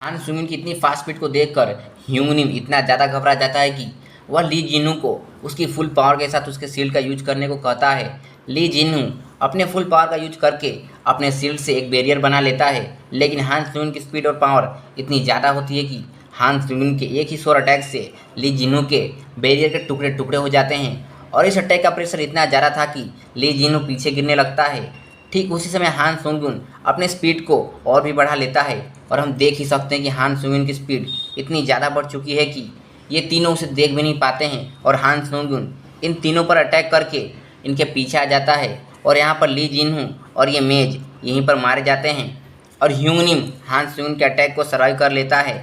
हान सुमिन की इतनी फास्ट स्पीड को देखकर ह्यूंगनिम इतना ज़्यादा घबरा जाता है कि वह ली जिनू को उसकी फुल पावर के साथ उसके शील्ड का यूज करने को कहता है। ली जिनू अपने फुल पावर का यूज करके अपने शील्ड से एक बैरियर बना लेता है, लेकिन हान सुमिन की स्पीड और पावर इतनी ज़्यादा होती है कि हान सुमिन के एक ही शोर अटैक से ली जिनू के बैरियर के टुकड़े टुकड़े हो जाते हैं और इस अटैक का प्रेशर इतना ज़्यादा था कि ली जिनू पीछे गिरने लगता है। ठीक उसी समय हान सुंगयुन अपने स्पीड को और भी बढ़ा लेता है और हम देख ही सकते हैं कि हान सुंगयुन की स्पीड इतनी ज़्यादा बढ़ चुकी है कि ये तीनों उसे देख भी नहीं पाते हैं और हान सुंगयुन इन तीनों पर अटैक करके इनके पीछे आ जाता है और यहाँ पर ली जिनहू और ये मेज यहीं पर मारे जाते हैं और ह्यूंगनिम हान सुंगयुन के अटैक को सर्वाइव कर लेता है।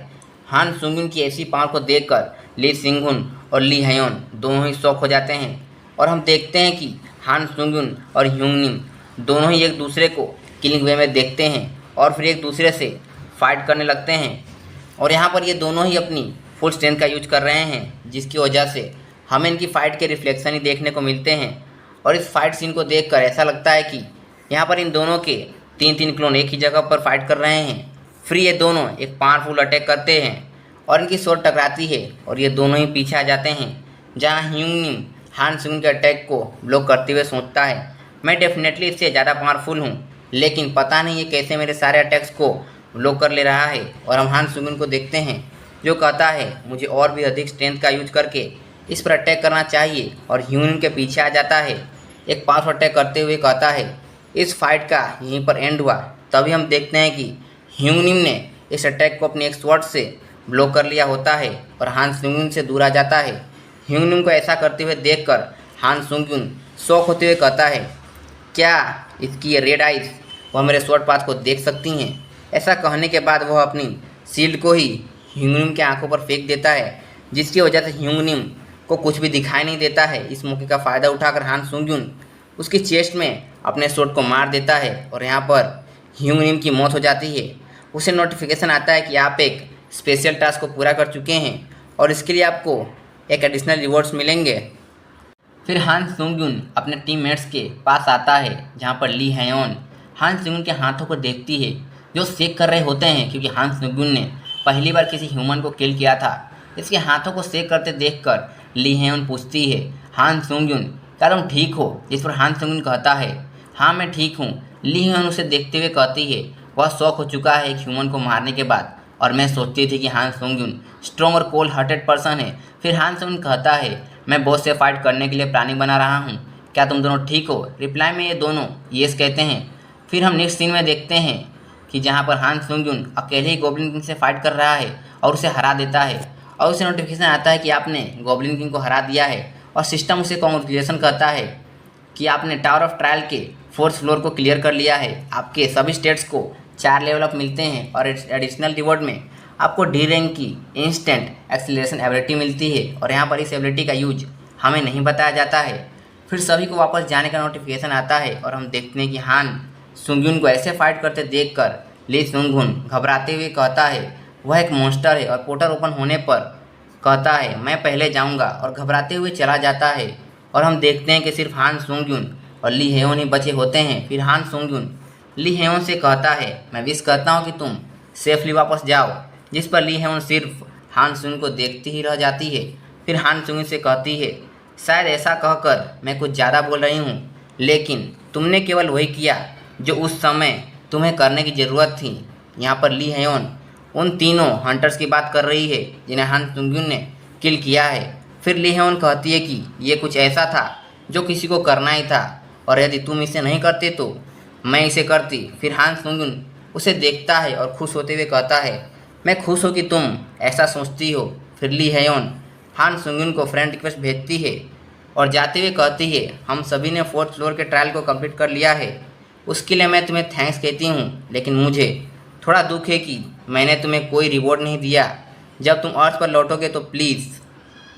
हान सुंगयुन की ऐसी पावर को देखकर ली सिंगहुन और ली हयोन दोनों ही शॉक हो जाते हैं और हम देखते हैं कि हान सुंगयुन और ह्यूंगनिम दोनों ही एक दूसरे को किलिंग वे में देखते हैं और फिर एक दूसरे से फाइट करने लगते हैं और यहाँ पर ये दोनों ही अपनी फुल स्ट्रेंथ का यूज कर रहे हैं, जिसकी वजह से हमें इनकी फ़ाइट के रिफ्लेक्शन ही देखने को मिलते हैं। और इस फाइट सीन को देखकर ऐसा लगता है कि यहाँ पर इन दोनों के तीन तीन क्लोन एक ही जगह पर फाइट कर रहे हैं। फिर ये दोनों एक पावरफुल अटैक करते हैं और इनकी सोच टकराती है और ये दोनों ही पीछे आ जाते हैं, जहाँ ह्यूंगनिम हान सुंगयुन के अटैक को ब्लॉक करते हुए सोचता है मैं डेफिनेटली इससे ज़्यादा पावरफुल हूँ, लेकिन पता नहीं ये कैसे मेरे सारे अटैक्स को ब्लॉक कर ले रहा है। और हम हान सुंगयुन को देखते हैं जो कहता है मुझे और भी अधिक स्ट्रेंथ का यूज करके इस पर अटैक करना चाहिए और ह्यूंगनिम के पीछे आ जाता है। एक पावरफुल अटैक करते हुए कहता है इस फाइट का यहीं पर एंड हुआ। तभी हम देखते हैं कि ह्यूंगनिम ने इस अटैक को अपने एक स्वॉर्ड से ब्लॉक कर लिया होता है और हान सुंगयुन से दूर आ जाता है। ह्यूंगनिम को ऐसा करते हुए देखकर हान सुंगयुन शॉक होते हुए कहता है क्या इसकी ये रेड आइज वह मेरे स्वॉर्ड पाथ को देख सकती हैं। ऐसा कहने के बाद वह अपनी शील्ड को ही ह्यूंगनिम के आंखों पर फेंक देता है, जिसकी वजह से ह्यूंगनिम को कुछ भी दिखाई नहीं देता है। इस मौके का फ़ायदा उठाकर हान सुंगयुन उसकी चेस्ट में अपने स्वॉर्ड को मार देता है और यहाँ पर ह्यूंगनिम की मौत हो जाती है। उसे नोटिफिकेशन आता है कि आप एक स्पेशल टास्क को पूरा कर चुके हैं और इसके लिए आपको एक एडिशनल रिवॉर्ड्स मिलेंगे। फिर हान सुंगयुन अपने टीममेट्स के पास आता है, जहाँ पर ली हयोन हान सुंगयुन के हाथों को देखती है जो सेक कर रहे होते हैं, क्योंकि हान सुंगयुन ने पहली बार किसी ह्यूमन को किल किया था। इसके हाथों को सेक करते देखकर ली हयोन पूछती है हान सुंगयुन क्या तुम ठीक हो, जिस पर हान सुंगयुन कहता है हाँ मैं ठीक हूँ। ली हयोन उसे देखते हुए कहती है वह शॉक हो चुका है एक ह्यूमन को मारने के बाद और मैं सोचती थी कि हान सुंगयुन स्ट्रॉन्ग और कोल्ड हार्टेड पर्सन है। फिर हान सुंगयुन कहता है मैं बॉस से फाइट करने के लिए प्लानिंग बना रहा हूँ, क्या तुम दोनों ठीक हो। रिप्लाई में ये दोनों येस कहते हैं। फिर हम नेक्स्ट सीन में देखते हैं कि जहाँ पर हान सुंगयुन अकेले ही गॉब्लिन किंग से फाइट कर रहा है और उसे हरा देता है और उसे नोटिफिकेशन आता है कि आपने गॉब्लिन किंग को हरा दिया है और सिस्टम उसे कॉन्ग्रेचुलेसन कहता है कि आपने टावर ऑफ ट्रायल के 4th फ्लोर को क्लियर कर लिया है। आपके सभी स्टेट्स को 4 लेवल अप मिलते हैं और एडिशनल रिवॉर्ड में आपको डी रैंक की इंस्टेंट एक्सीलरेशन एबिलिटी मिलती है और यहाँ पर इस एबिलिटी का यूज हमें नहीं बताया जाता है। फिर सभी को वापस जाने का नोटिफिकेशन आता है और हम देखते हैं कि हान सुंगयुन को ऐसे फाइट करते देखकर ली सुंगहुन घबराते हुए कहता है वह एक मॉन्स्टर है और पोर्टल ओपन होने पर कहता है मैं पहले जाऊंगा और घबराते हुए चला जाता है और हम देखते हैं कि सिर्फ हान सुंगयुन और ली हयोन ही बचे होते हैं। फिर हान सुंगयुन ली हयोन से कहता है मैं विश करता हूँ कि तुम सेफली वापस जाओ, जिस पर ली हयोन सिर्फ हान सुंगयुन को देखती ही रह जाती है। फिर हान सुंगयुन से कहती है शायद ऐसा कहकर मैं कुछ ज़्यादा बोल रही हूँ, लेकिन तुमने केवल वही किया जो उस समय तुम्हें करने की ज़रूरत थी। यहाँ पर ली हयोन उन तीनों हंटर्स की बात कर रही है जिन्हें हान सुंगयुन ने किल किया है। फिर ली हयोन कहती है कि ये कुछ ऐसा था जो किसी को करना ही था और यदि तुम इसे नहीं करते तो मैं इसे करती। फिर हान सुंगयुन उसे देखता है और खुश होते हुए कहता है मैं खुश हूँ कि तुम ऐसा सोचती हो। फिर ली हयोन हान सुंगयुन को फ्रेंड रिक्वेस्ट भेजती है और जाते हुए कहती है हम सभी ने 4th फ्लोर के ट्रायल को कंप्लीट कर लिया है, उसके लिए मैं तुम्हें थैंक्स कहती हूँ, लेकिन मुझे थोड़ा दुख है कि मैंने तुम्हें कोई रिवॉर्ड नहीं दिया। जब तुम अर्थ पर लौटोगे तो प्लीज़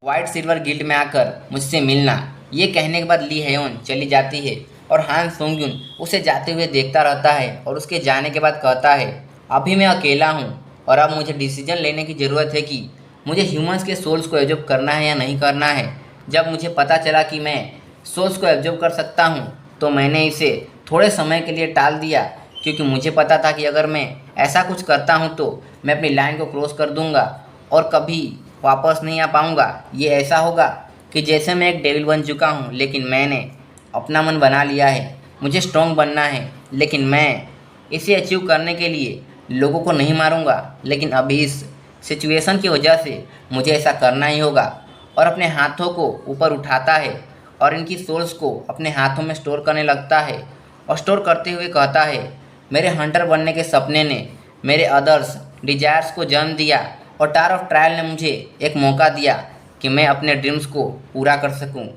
वाइट सिल्वर गिल्ड में आकर मुझसे मिलना। ये कहने के बाद ली हयोन चली जाती है और हान सुंगयुन उसे जाते हुए देखता रहता है और उसके जाने के बाद कहता है अभी मैं अकेला हूँ और अब मुझे डिसीजन लेने की ज़रूरत है कि मुझे ह्यूमंस के सोल्स को एब्जॉर्ब करना है या नहीं करना है। जब मुझे पता चला कि मैं सोल्स को एब्जॉर्ब कर सकता हूँ तो मैंने इसे थोड़े समय के लिए टाल दिया, क्योंकि मुझे पता था कि अगर मैं ऐसा कुछ करता हूँ तो मैं अपनी लाइन को क्रॉस कर दूंगा और कभी वापस नहीं आ पाऊंगा। ये ऐसा होगा कि जैसे मैं एक डेविल बन चुका हूँ, लेकिन मैंने अपना मन बना लिया है। मुझे स्ट्रॉन्ग बनना है, लेकिन मैं इसे अचीव करने के लिए लोगों को नहीं मारूंगा, लेकिन अभी इस सिचुएशन की वजह से मुझे ऐसा करना ही होगा। और अपने हाथों को ऊपर उठाता है और इनकी सोल्स को अपने हाथों में स्टोर करने लगता है और स्टोर करते हुए कहता है, मेरे हंटर बनने के सपने ने मेरे अदर्स डिजायर्स को जन्म दिया और टावर ऑफ ट्रायल ने मुझे एक मौका दिया कि मैं अपने ड्रीम्स को पूरा कर सकूं।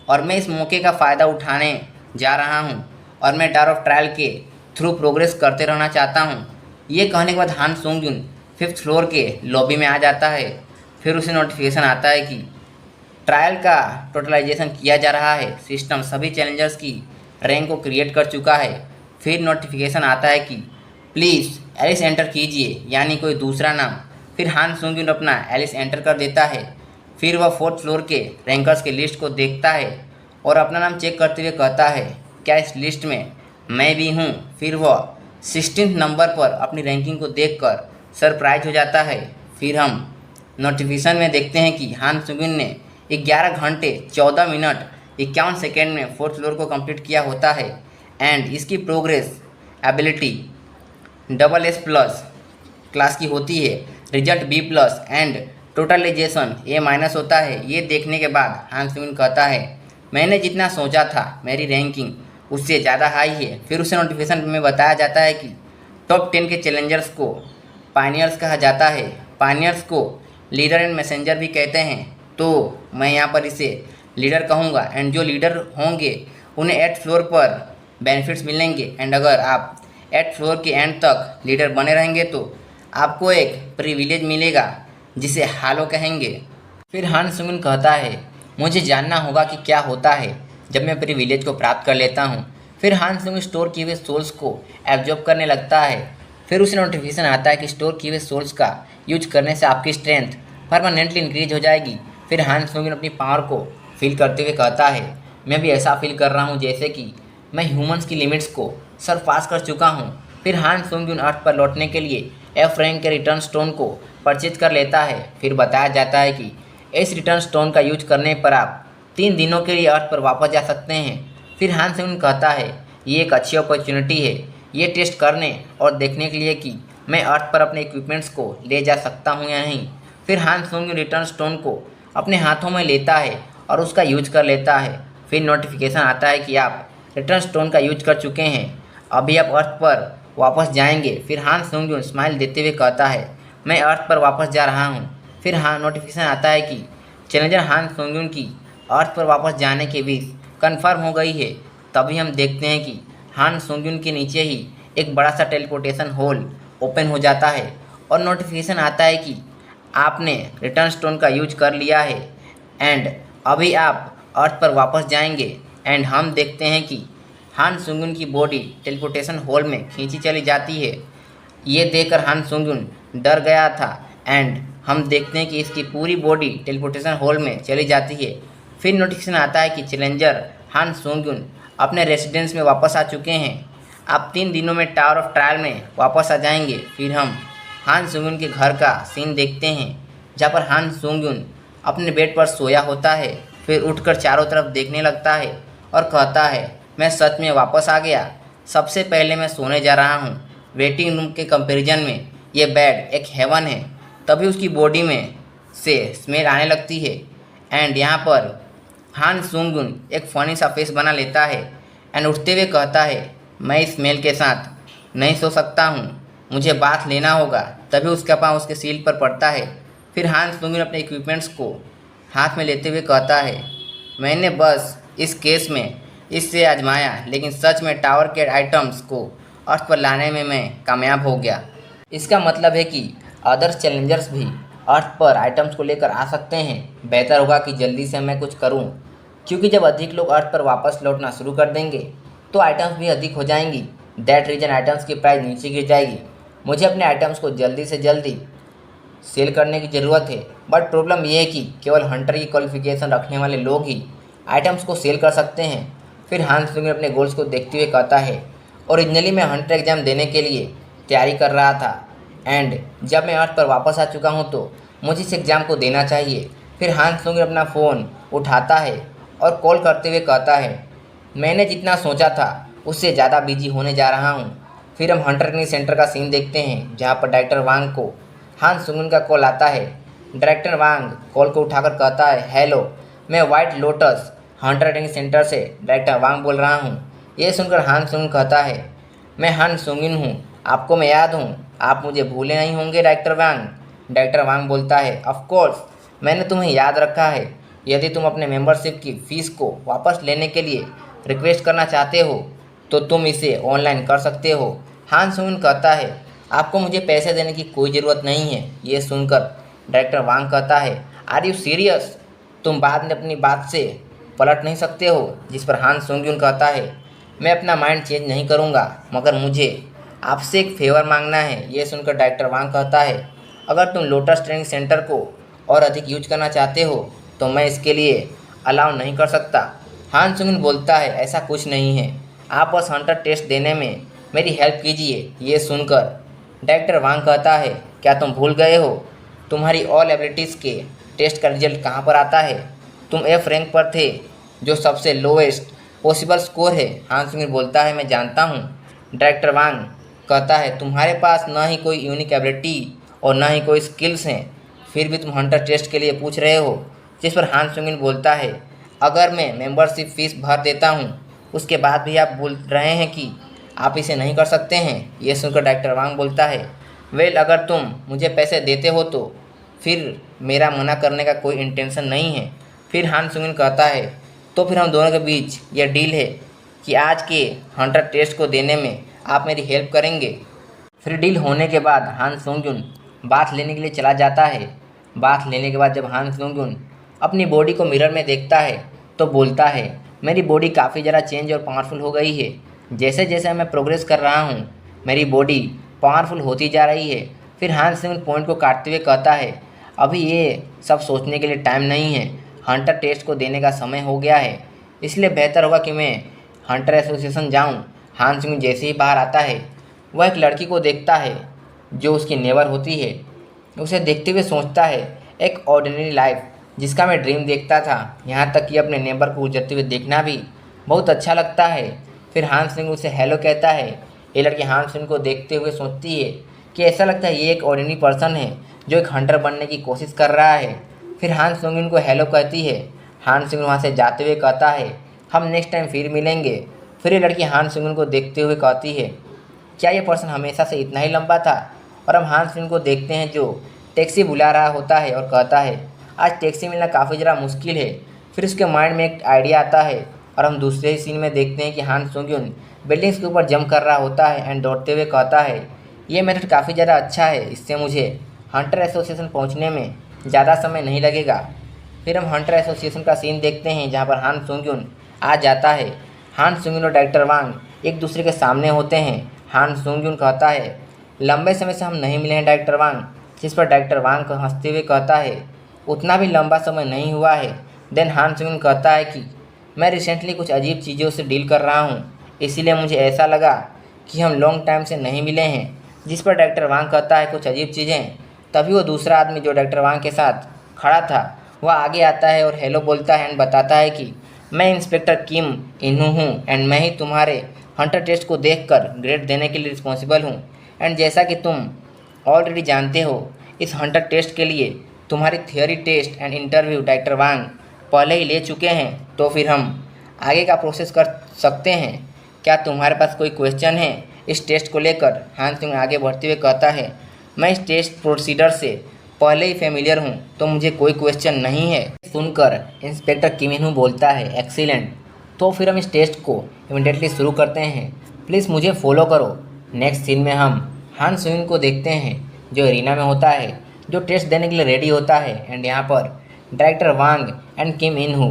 और मैं इस मौके का फ़ायदा उठाने जा रहा हूं और मैं टावर ऑफ ट्रायल के थ्रू प्रोग्रेस करते रहना चाहता हूं। ये कहने के बाद हान सुंग-युन 5th फ्लोर के लॉबी में आ जाता है। फिर उसे नोटिफिकेशन आता है कि ट्रायल का टोटलाइजेशन किया जा रहा है। सिस्टम सभी चैलेंजर्स की रैंक को क्रिएट कर चुका है। फिर नोटिफिकेशन आता है कि प्लीज़ एलिस एंटर कीजिए, यानी कोई दूसरा नाम। फिर हान सुंग-युन अपना एलिस एंटर कर देता है। फिर वह 4th फ्लोर के रैंकर्स की लिस्ट को देखता है और अपना नाम चेक करते हुए कहता है, क्या इस लिस्ट में मैं भी हूँ? फिर वह 16th नंबर पर अपनी रैंकिंग को देखकर सरप्राइज हो जाता है। फिर हम नोटिफिकेशन में देखते हैं कि हान सुंग-युन ने 11 घंटे 14 मिनट 51 सेकेंड में 4th फ्लोर को कंप्लीट किया होता है। एंड इसकी प्रोग्रेस एबिलिटी SS+ क्लास की होती है। रिजल्ट B+ एंड टोटलाइजेशन A- होता है। ये देखने के बाद हान सुंग-युन कहता है, मैंने जितना सोचा था मेरी रैंकिंग उससे ज़्यादा हाई है। फिर उसे नोटिफिकेशन में बताया जाता है कि टॉप 10 के चैलेंजर्स को पायनियर्स कहा जाता है। पायनियर्स को लीडर एंड मैसेंजर भी कहते हैं, तो मैं यहाँ पर इसे लीडर कहूँगा। एंड जो लीडर होंगे उन्हें 8th फ्लोर पर बेनिफिट्स मिलेंगे। एंड अगर आप 8th फ्लोर के एंड तक लीडर बने रहेंगे तो आपको एक प्रिविलेज मिलेगा जिसे हालो कहेंगे। फिर हान सुंग-युन कहता है, मुझे जानना होगा कि क्या होता है जब मैं प्रिविलेज को प्राप्त कर लेता हूँ। फिर हान सुंग-युन स्टोर किए हुए सोल्स को एब्जॉर्ब करने लगता है। फिर उसे नोटिफिकेशन आता है कि स्टोर किए हुए सोल्स का यूज करने से आपकी स्ट्रेंथ परमानेंटली इंक्रीज हो जाएगी। फिर हान सुंग-युन अपनी पावर को फील करते हुए कहता है, मैं भी ऐसा फील कर रहा हूँ जैसे कि मैं ह्यूमंस की लिमिट्स को सरपास कर चुका हूँ। फिर हान सुंग-युन अर्थ पर लौटने के लिए F रैंक के रिटर्न स्टोन को परचेज कर लेता है। फिर बताया जाता है कि इस रिटर्न स्टोन का यूज करने पर आप 3 दिनों के लिए अर्थ पर वापस जा सकते हैं। फिर हान सुंग-युन कहता है, ये एक अच्छी अपॉर्चुनिटी है ये टेस्ट करने और देखने के लिए कि मैं अर्थ पर अपने इक्विपमेंट्स को ले जा सकता हूँ या नहीं। फिर हान सुंग-युन रिटर्न स्टोन को अपने हाथों में लेता है और उसका यूज कर लेता है। फिर नोटिफिकेशन आता है कि आप रिटर्न स्टोन का यूज कर चुके हैं, अभी आप अर्थ पर वापस जाएंगे। फिर हान सुंग-युन स्माइल देते हुए कहता है, मैं अर्थ पर वापस जा रहा हूँ। फिर नोटिफिकेशन आता है कि चैलेंजर हान सुंग-युन की अर्थ पर वापस जाने की विश कन्फर्म हो गई है। तभी हम देखते हैं कि हान सुंग-युन के नीचे ही एक बड़ा सा टेलीपोर्टेशन होल ओपन हो जाता है और नोटिफिकेशन आता है कि आपने रिटर्न स्टोन का यूज कर लिया है एंड अभी आप अर्थ पर वापस जाएंगे। एंड हम देखते हैं कि हान सुंग-युन की बॉडी टेलीपोर्टेशन होल में खींची चली जाती है। ये देखकर हान सुंग-युन डर गया था एंड हम देखते हैं कि इसकी पूरी बॉडी टेलीपोर्टेशन होल में चली जाती है। फिर नोटिफिकेशन आता है कि चैलेंजर हान सुंग-युन अपने रेसिडेंस में वापस आ चुके हैं, आप 3 दिनों में टावर ऑफ ट्रायल में वापस आ जाएंगे। फिर हम हान सुंग-युन के घर का सीन देखते हैं जहाँ पर हान सुंग-युन अपने बेड पर सोया होता है। फिर उठकर चारों तरफ देखने लगता है और कहता है, मैं सच में वापस आ गया। सबसे पहले मैं सोने जा रहा हूँ। वेटिंग रूम के कंपैरिजन में ये बेड एक हेवन है। तभी उसकी बॉडी में से स्मेल आने लगती है एंड यहाँ पर हान सुंग-युन एक फनी सा फेस बना लेता है एंड उठते हुए कहता है, मैं इस स्मेल के साथ नहीं सो सकता हूँ, मुझे बाथ लेना होगा। तभी उसका पाँव उसके सील पर पड़ता है। फिर हान सुंग-युन अपने इक्विपमेंट्स को हाथ में लेते हुए कहता है, मैंने बस इस केस में इससे आजमाया, लेकिन सच में टावर के आइटम्स को अर्थ पर लाने में मैं कामयाब हो गया। इसका मतलब है कि अदर्स चैलेंजर्स भी अर्थ पर आइटम्स को लेकर आ सकते हैं। बेहतर होगा कि जल्दी से मैं कुछ करूं, क्योंकि जब अधिक लोग अर्थ पर वापस लौटना शुरू कर देंगे तो आइटम्स भी अधिक हो जाएंगी। दैट रीजन आइटम्स की प्राइस नीचे गिर जाएगी। मुझे अपने आइटम्स को जल्दी से जल्दी सेल करने की ज़रूरत है। बट प्रॉब्लम यह है कि केवल हंटर की क्वालिफिकेशन रखने वाले लोग ही आइटम्स को सेल कर सकते हैं। फिर हान सुंग-युन अपने गोल्स को देखते हुए कहता है, ओरिजिनली मैं हंटर एग्ज़ाम देने के लिए तैयारी कर रहा था एंड जब मैं अर्थ पर वापस आ चुका हूँ तो मुझे इस एग्ज़ाम को देना चाहिए। फिर हान सुंगिन अपना फ़ोन उठाता है और कॉल करते हुए कहता है, मैंने जितना सोचा था उससे ज़्यादा बिजी होने जा रहा हूँ। फिर हम हंटर ट्रेनिंग सेंटर का सीन देखते हैं जहाँ पर डायरेक्टर वांग को हान सुंगिन का कॉल आता है। डायरेक्टर वांग कॉल को उठाकर कहता है, हेलो, मैं white lotus Hunter training centre से डायरेक्टर वांग बोल रहा हूँ। ये सुनकर हान सुंगिन कहता है, मैं हान सुंगिन हूँ, आपको मैं याद हूँ, आप मुझे भूले नहीं होंगे डायरेक्टर वांग। डायरेक्टर वांग बोलता है, ऑफ कोर्स मैंने तुम्हें याद रखा है। यदि तुम अपने मेंबरशिप की फ़ीस को वापस लेने के लिए रिक्वेस्ट करना चाहते हो तो तुम इसे ऑनलाइन कर सकते हो। हान सुंगिन कहता है, आपको मुझे पैसे देने की कोई ज़रूरत नहीं है। ये सुनकर डायरेक्टर वांग कहता है, आर यू सीरियस, तुम बाद में अपनी बात से पलट नहीं सकते हो। जिस पर हान सुंगिन कहता है, मैं अपना माइंड चेंज नहीं करूँगा, मगर मुझे आपसे एक फेवर मांगना है। ये सुनकर डायरेक्टर वांग कहता है, अगर तुम लोटस ट्रेनिंग सेंटर को और अधिक यूज करना चाहते हो तो मैं इसके लिए अलाउ नहीं कर सकता। हान सुंगिन बोलता है, ऐसा कुछ नहीं है, आप बस हंटर टेस्ट देने में मेरी हेल्प कीजिए। ये सुनकर डायरेक्टर वांग कहता है, क्या तुम भूल गए हो तुम्हारी ऑल एबिलिटीज़ के टेस्ट का रिजल्ट कहाँ पर आता है? तुम एफ रैंक पर थे, जो सबसे लोएस्ट पॉसिबल स्कोर है। हान सुंगिन बोलता है, मैं जानता हूँ। डायरेक्टर वांग कहता है, तुम्हारे पास न ही कोई यूनिक एबिलिटी और न ही कोई स्किल्स हैं, फिर भी तुम हंटर टेस्ट के लिए पूछ रहे हो। जिस पर हान सुंगिन बोलता है, अगर मैं मेंबरशिप फ़ीस भर देता हूँ उसके बाद भी आप बोल रहे हैं कि आप इसे नहीं कर सकते हैं। ये सुनकर डायरेक्टर वांग बोलता है, वेल, अगर तुम मुझे पैसे देते हो तो फिर मेरा मना करने का कोई इंटेंशन नहीं है। फिर हान सुंगिन कहता है, तो फिर हम दोनों के बीच यह डील है कि आज के हंटर टेस्ट को देने में आप मेरी हेल्प करेंगे। फिर डील होने के बाद हान सुंगिन बाथ लेने के लिए चला जाता है। बाथ लेने के बाद जब हान सुंगिन अपनी बॉडी को मिरर में देखता है तो बोलता है, मेरी बॉडी काफ़ी ज़्यादा चेंज और पावरफुल हो गई है। जैसे जैसे मैं प्रोग्रेस कर रहा हूँ मेरी बॉडी पावरफुल होती जा रही है। फिर हान सुंगिन पॉइंट को काटते हुए कहता है, अभी ये सब सोचने के लिए टाइम नहीं है, हंटर टेस्ट को देने का समय हो गया है, इसलिए बेहतर होगा कि मैं हंटर एसोसिएशन जाऊँ। हान सुंगिन जैसे ही बाहर आता है वह एक लड़की को देखता है जो उसकी नेबर होती है। उसे देखते हुए सोचता है, एक ऑर्डिनरी लाइफ जिसका मैं ड्रीम देखता था, यहाँ तक कि अपने नेबर को गुजरते हुए देखना भी बहुत अच्छा लगता है। फिर हान सुंगिन उसे हेलो कहता है। ये लड़की हान सुंगिन को देखते हुए सोचती है कि ऐसा लगता है ये एक ऑर्डिनरी पर्सन है जो एक हंटर बनने की कोशिश कर रहा है। फिर हान सुंगिन को हेलो कहती है। हान सुंगिन वहाँ से जाते हुए कहता है, हम नेक्स्ट टाइम फिर मिलेंगे। फिर ये लड़की हान सुंगिन को देखते हुए कहती है, क्या ये पर्सन हमेशा से इतना ही लंबा था? और हम हान सुंगिन को देखते हैं जो टैक्सी बुला रहा होता है और कहता है, आज टैक्सी मिलना काफ़ी ज़रा मुश्किल है। फिर उसके माइंड में एक आइडिया आता है और हम दूसरे ही सीन में देखते हैं कि हान सुंगिन बिल्डिंग्स के ऊपर जंप कर रहा होता है एंड दौड़ते हुए कहता है, ये मेथड काफ़ी ज़्यादा अच्छा है, इससे मुझे हंटर एसोसिएशन पहुंचने में ज़्यादा समय नहीं लगेगा। फिर हम हंटर एसोसिएशन का सीन देखते हैं जहां पर हान सुंगिन आ जाता है। हान सुंगिन और डायरेक्टर वांग एक दूसरे के सामने होते हैं। हान सुंगिन कहता है, लंबे समय से हम नहीं मिले हैं डायरेक्टर वांग। जिस पर डायरेक्टर वांग हंसते हुए कहता है, उतना भी लंबा समय नहीं हुआ है। देन हान सुंगिन कहता है कि मैं रिसेंटली कुछ अजीब चीज़ों से डील कर रहा हूँ, इसीलिए मुझे ऐसा लगा कि हम लॉन्ग टाइम से नहीं मिले हैं। जिस पर डायरेक्टर वांग कहता है, कुछ अजीब चीज़ें? तभी वो दूसरा आदमी जो डायरेक्टर वांग के साथ खड़ा था वह आगे आता है और हेलो बोलता है एंड बताता है कि मैं इंस्पेक्टर किम इनहू हूँ एंड मैं ही तुम्हारे हंटर टेस्ट को देखकर ग्रेड देने के लिए रिस्पॉन्सिबल हूँ। एंड जैसा कि तुम ऑलरेडी जानते हो, इस हंटर टेस्ट के लिए तुम्हारी theory test and interview director Wang पहले ही ले चुके हैं, तो फिर हम आगे का प्रोसेस कर सकते हैं। क्या तुम्हारे पास कोई क्वेश्चन है इस टेस्ट को लेकर? हान सुंगिन आगे बढ़ते हुए कहता है, मैं इस टेस्ट प्रोसीडर से पहले ही फेमिलियर हूँ, तो मुझे कोई क्वेश्चन नहीं है। सुनकर इंस्पेक्टर किम इनहू बोलता है, एक्सीलेंट, तो फिर हम इस टेस्ट को इमीडिएटली शुरू करते हैं, प्लीज़ मुझे फॉलो करो। नेक्स्ट सीन में हम हान सुंगिन को देखते हैं जो एरिना में होता है, जो टेस्ट देने के लिए रेडी होता है। एंड यहाँ पर डायरेक्टर वांग एंड किम इनहू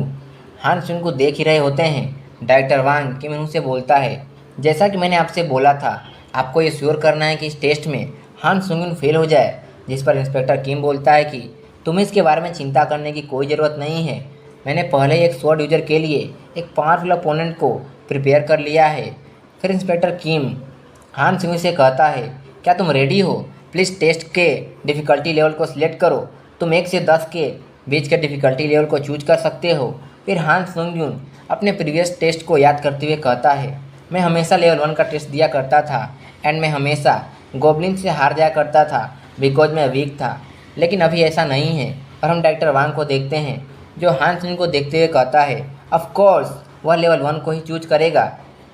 हान सुंगिन को देख ही रहे होते हैं। डायरेक्टर वांग किम इनहू से बोलता है, जैसा कि मैंने आपसे बोला था, आपको ये श्योर करना है कि इस टेस्ट में हान सुंगिन फेल हो जाए। जिस पर इंस्पेक्टर किम बोलता है कि तुम्हें इसके बारे में चिंता करने की कोई ज़रूरत नहीं है, मैंने पहले ही एक स्वॉर्ड यूजर के लिए एक पावरफुल अपोनेंट को प्रिपेयर कर लिया है। फिर इंस्पेक्टर किम हान सुंगिन से कहता है, क्या तुम रेडी हो? प्लीज़ टेस्ट के डिफ़िकल्टी लेवल को सिलेक्ट करो। तुम 1 से 10 के बीच के डिफ़िकल्टी लेवल को चूज कर सकते हो। फिर हान सुंग-यून अपने प्रीवियस टेस्ट को याद करते हुए कहता है, मैं हमेशा लेवल 1 का टेस्ट दिया करता था एंड मैं हमेशा गोब्लिन से हार जाया करता था बिकॉज मैं वीक था, लेकिन अभी ऐसा नहीं है। और हम डायरेक्टर वांग को देखते हैं जो हान सुंग को देखते हुए कहता है, ऑफ कोर्स वह लेवल 1 को ही चूज करेगा।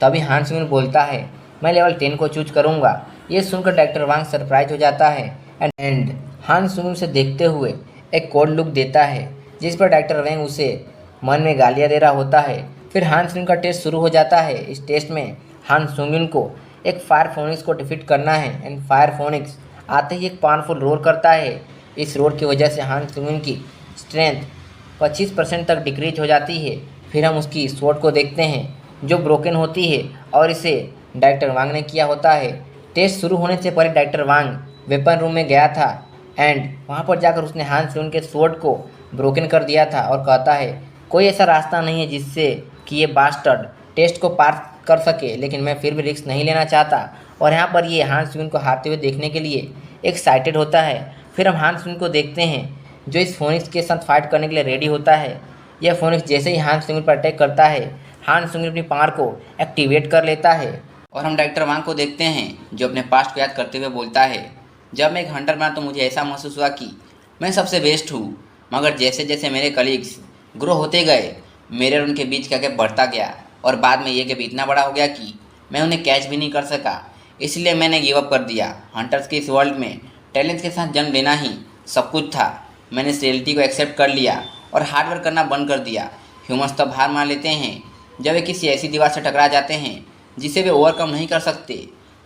तभी हान सुंग बोलता है, मैं लेवल 10 को चूज करूँगा। ये सुनकर डायरेक्टर वांग सरप्राइज हो जाता है एंड हान सुंग से देखते हुए एक कोल्ड लुक देता है, जिस पर डायरेक्टर वांग उसे मन में गालियाँ दे रहा होता है। फिर हान सुंग का टेस्ट शुरू हो जाता है। इस टेस्ट में हान सुंग को एक फायर फोनिक्स को डिफीट करना है एंड फायर फोनिक्स आते ही एक पावरफुल रोर करता है। इस रोर की वजह से हान सुंग की स्ट्रेंथ 25% तक डिक्रीज हो जाती है। फिर हम उसकी स्वॉर्ड को देखते हैं जो ब्रोकन होती है और इसे डायरेक्टर वांग ने किया होता है। टेस्ट शुरू होने से पहले डायरेक्टर वांग वेपन रूम में गया था एंड वहाँ पर जाकर उसने हान सुंग के स्वॉर्ड को ब्रोकन कर दिया था और कहता है, कोई ऐसा रास्ता नहीं है जिससे कि ये बास्टर्ड टेस्ट को पार कर सके, लेकिन मैं फिर भी रिस्क नहीं लेना चाहता। और यहाँ पर ये हान सुंग को हारते हुए देखने के लिए एक्साइटेड होता है। फिर हम हान सुंग को देखते हैं जो इस फोनिक्स के साथ फाइट करने के लिए रेडी होता है। यह फोनिक्स जैसे ही हान सुंग पर अटैक करता है, हान सुंग अपनी पावर को एक्टिवेट कर लेता है। और हम डायरेक्टर वांग को देखते हैं जो अपने पास्ट को याद करते हुए बोलता है, जब मैं एक हंटर बना तो मुझे ऐसा महसूस हुआ कि मैं सबसे बेस्ट हूँ, मगर जैसे जैसे मेरे कलीग्स ग्रो होते गए मेरे और उनके बीच का गैप बढ़ता गया और बाद में ये गैप इतना बड़ा हो गया कि मैं उन्हें कैच भी नहीं कर सका। इसलिए मैंने गिव अप कर दिया। हंटर्स के इस वर्ल्ड में टैलेंट के साथ जन्म लेना ही सब कुछ था। मैंने इस रियलिटी को एक्सेप्ट कर लिया और हार्डवर्क करना बंद कर दिया। ह्यूमंस तब हार मान लेते हैं जब वे किसी ऐसी दीवार से टकरा जाते हैं जिसे वे ओवरकम नहीं कर सकते।